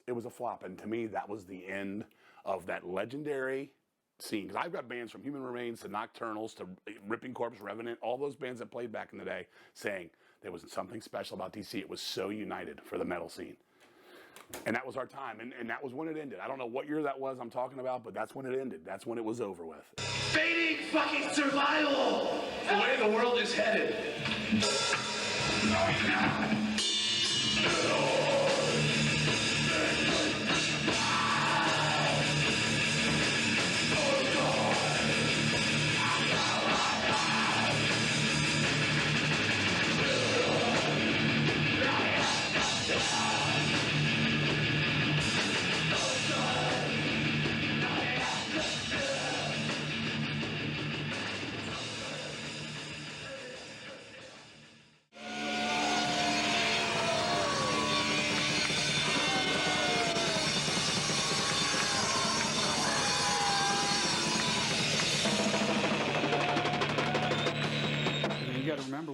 a flop. And to me, that was the end of that legendary scene. Because I've got bands from Human Remains to Nocturnals to Ripping Corpse, Revenant, all those bands that played back in the day saying there was something special about DC. It was so united for the metal scene. And that was our time, and that was when it ended. I don't know what year that was I'm talking about, but that's when it ended. That's when it was over with. Fading fucking survival! The way the world is headed.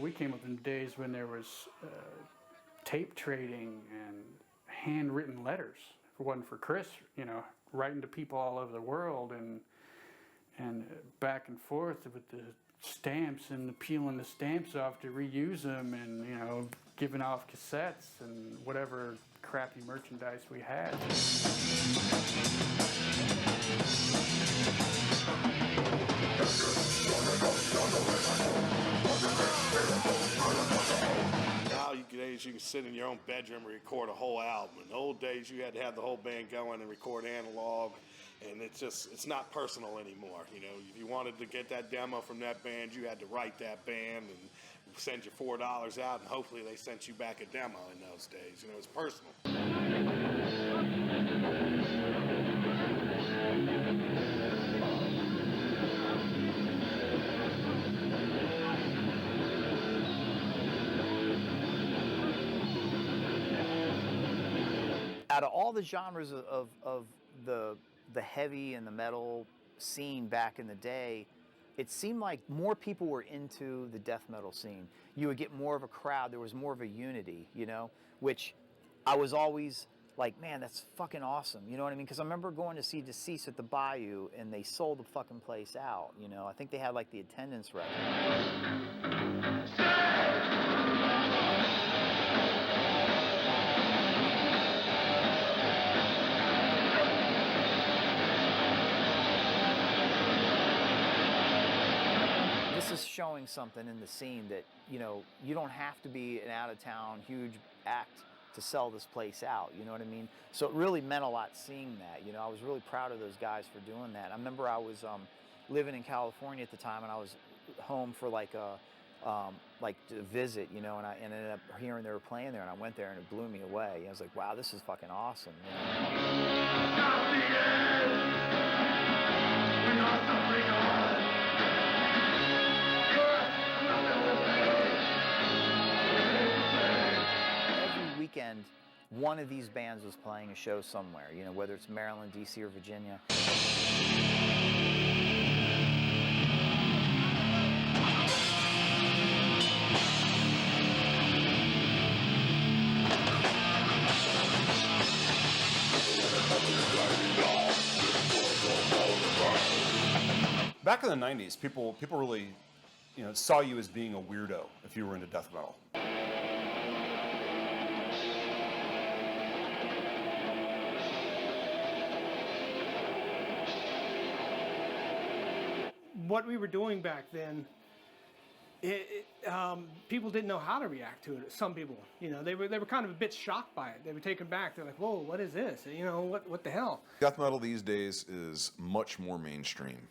we came up in days when there was tape trading and handwritten letters. If it wasn't for Chris, you know, writing to people all over the world and back and forth with the stamps and peeling the stamps off to reuse them, and, you know, giving off cassettes and whatever crappy merchandise we had. Nowadays you can sit in your own bedroom and record a whole album. In the old days you had to have the whole band going and record analog, and it's not personal anymore. You know, if you wanted to get that demo from that band, you had to write that band and send you $4 out, and hopefully they sent you back a demo in those days. You know, it's personal. Out of all the genres of the heavy and the metal scene back in the day, it seemed like more people were into the death metal scene. You would get more of a crowd. There was more of a unity, you know, which I was always like, man, that's fucking awesome. You know what I mean? Because I remember going to see Deceased at the Bayou, and they sold the fucking place out. You know, I think they had like the attendance record. This is showing something in the scene that, you know, you don't have to be an out-of-town huge act to sell this place out, you know what I mean? So it really meant a lot seeing that, you know. I was really proud of those guys for doing that. I remember I was living in California at the time, and I was home for like to visit, you know, and I ended up hearing they were playing there, and I went there, and it blew me away. I was like, wow, this is fucking awesome, you know? Every weekend, one of these bands was playing a show somewhere, you know, whether it's Maryland, DC, or Virginia. Back in the 90s, people really, you know, saw you as being a weirdo if you were into death metal. What we were doing back then, people didn't know how to react to it. Some people, you know, they were kind of a bit shocked by it. They were taken back. They're like, "Whoa, what is this? You know, what the hell?" Death metal these days is much more mainstream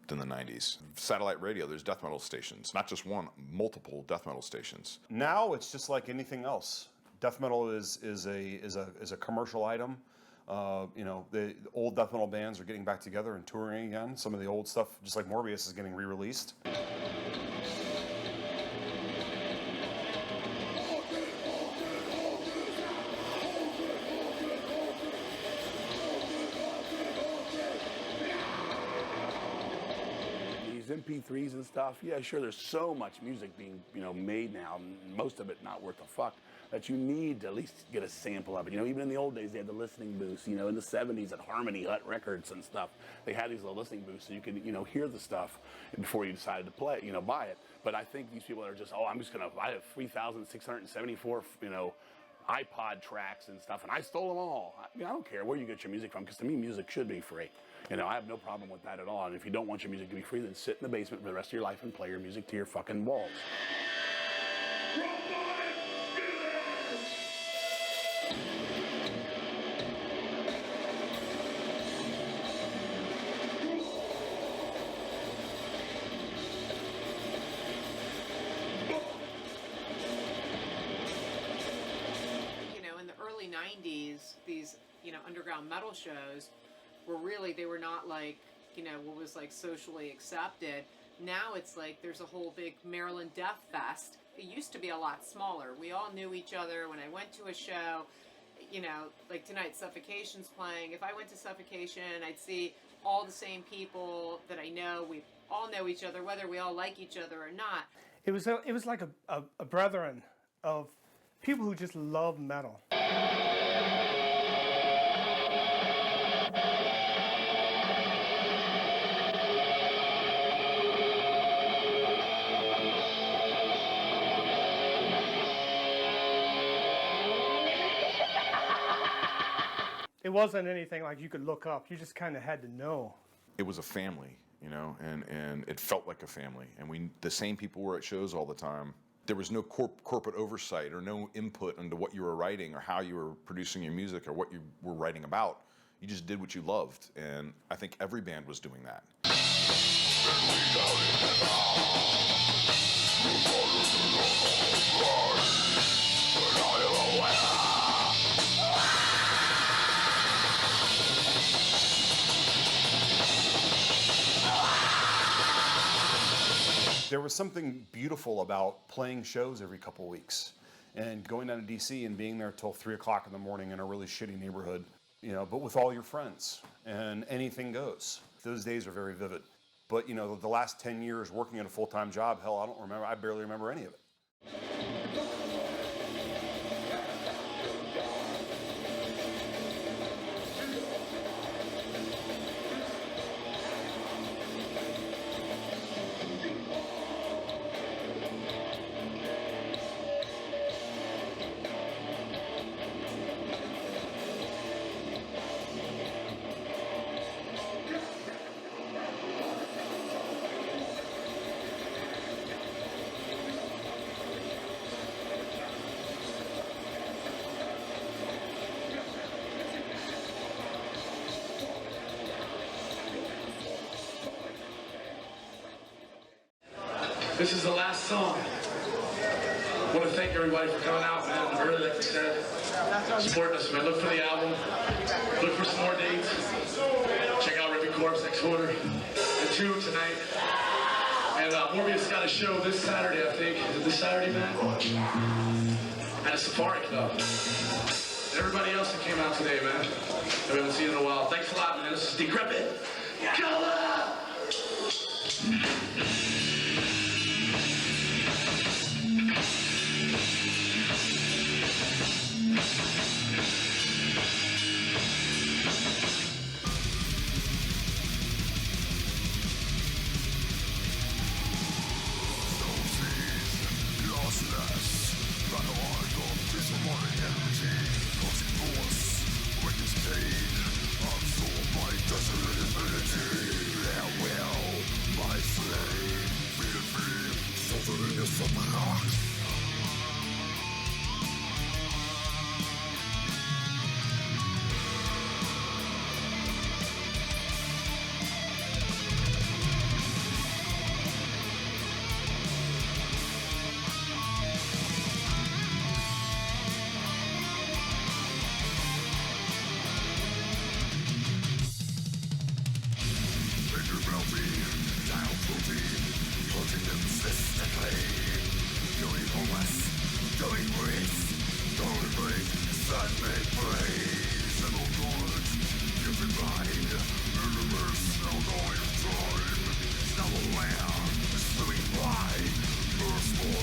than the 90s. Satellite radio, there's death metal stations, not just one, multiple death metal stations. Now it's just like anything else. Death metal is a commercial item. You know, the old death metal bands are getting back together and touring again. Some of the old stuff, just like Morbius, is getting re-released. MP3s and stuff, yeah, sure, there's so much music being, you know, made now, and most of it not worth a fuck, that you need to at least get a sample of it. You know, even in the old days, they had the listening booths. You know, in the 70s at Harmony Hut Records and stuff, they had these little listening booths so you could, you know, hear the stuff before you decided to play, you know, buy it. But I think these people are just, oh, I'm just gonna buy 3,674, you know, iPod tracks and stuff, and I stole them all. I mean, I don't care where you get your music from, because to me, music should be free. You know, I have no problem with that at all. And if you don't want your music to be free, then sit in the basement for the rest of your life and play your music to your fucking walls. You know, in the early 90s, these, you know, underground metal shows were really, they were not like, you know, what was like socially accepted. Now it's like there's a whole big Maryland Death Fest. It used to be a lot smaller. We all knew each other. When I went to a show, you know, like tonight Suffocation's playing. If I went to Suffocation, I'd see all the same people that I know. We all know each other, whether we all like each other or not. It was like a brethren of people who just love metal. It wasn't anything like you could look up. You just kind of had to know. It was a family, you know, and it felt like a family. And the same people were at shows all the time. There was no corporate oversight or no input into what you were writing or how you were producing your music or what you were writing about. You just did what you loved. And I think every band was doing that. There was something beautiful about playing shows every couple weeks and going down to DC and being there till 3 o'clock in the morning in a really shitty neighborhood, you know, but with all your friends, and anything goes. Those days are very vivid. But, you know, the last 10 years working at a full-time job, hell, I barely remember any of it. This is the last song. I want to thank everybody for coming out, man. Really, like I said, supporting us, man. Look for the album. Look for some more dates. Check out Ripping Corpse next quarter. The 2 tonight. And Morbius got a show this Saturday, I think. Is it this Saturday, man? At a Safari Club. And everybody else that came out today, man. We haven't seen in a while. Thanks a lot, man. This is Decrepit. Color!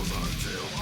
Until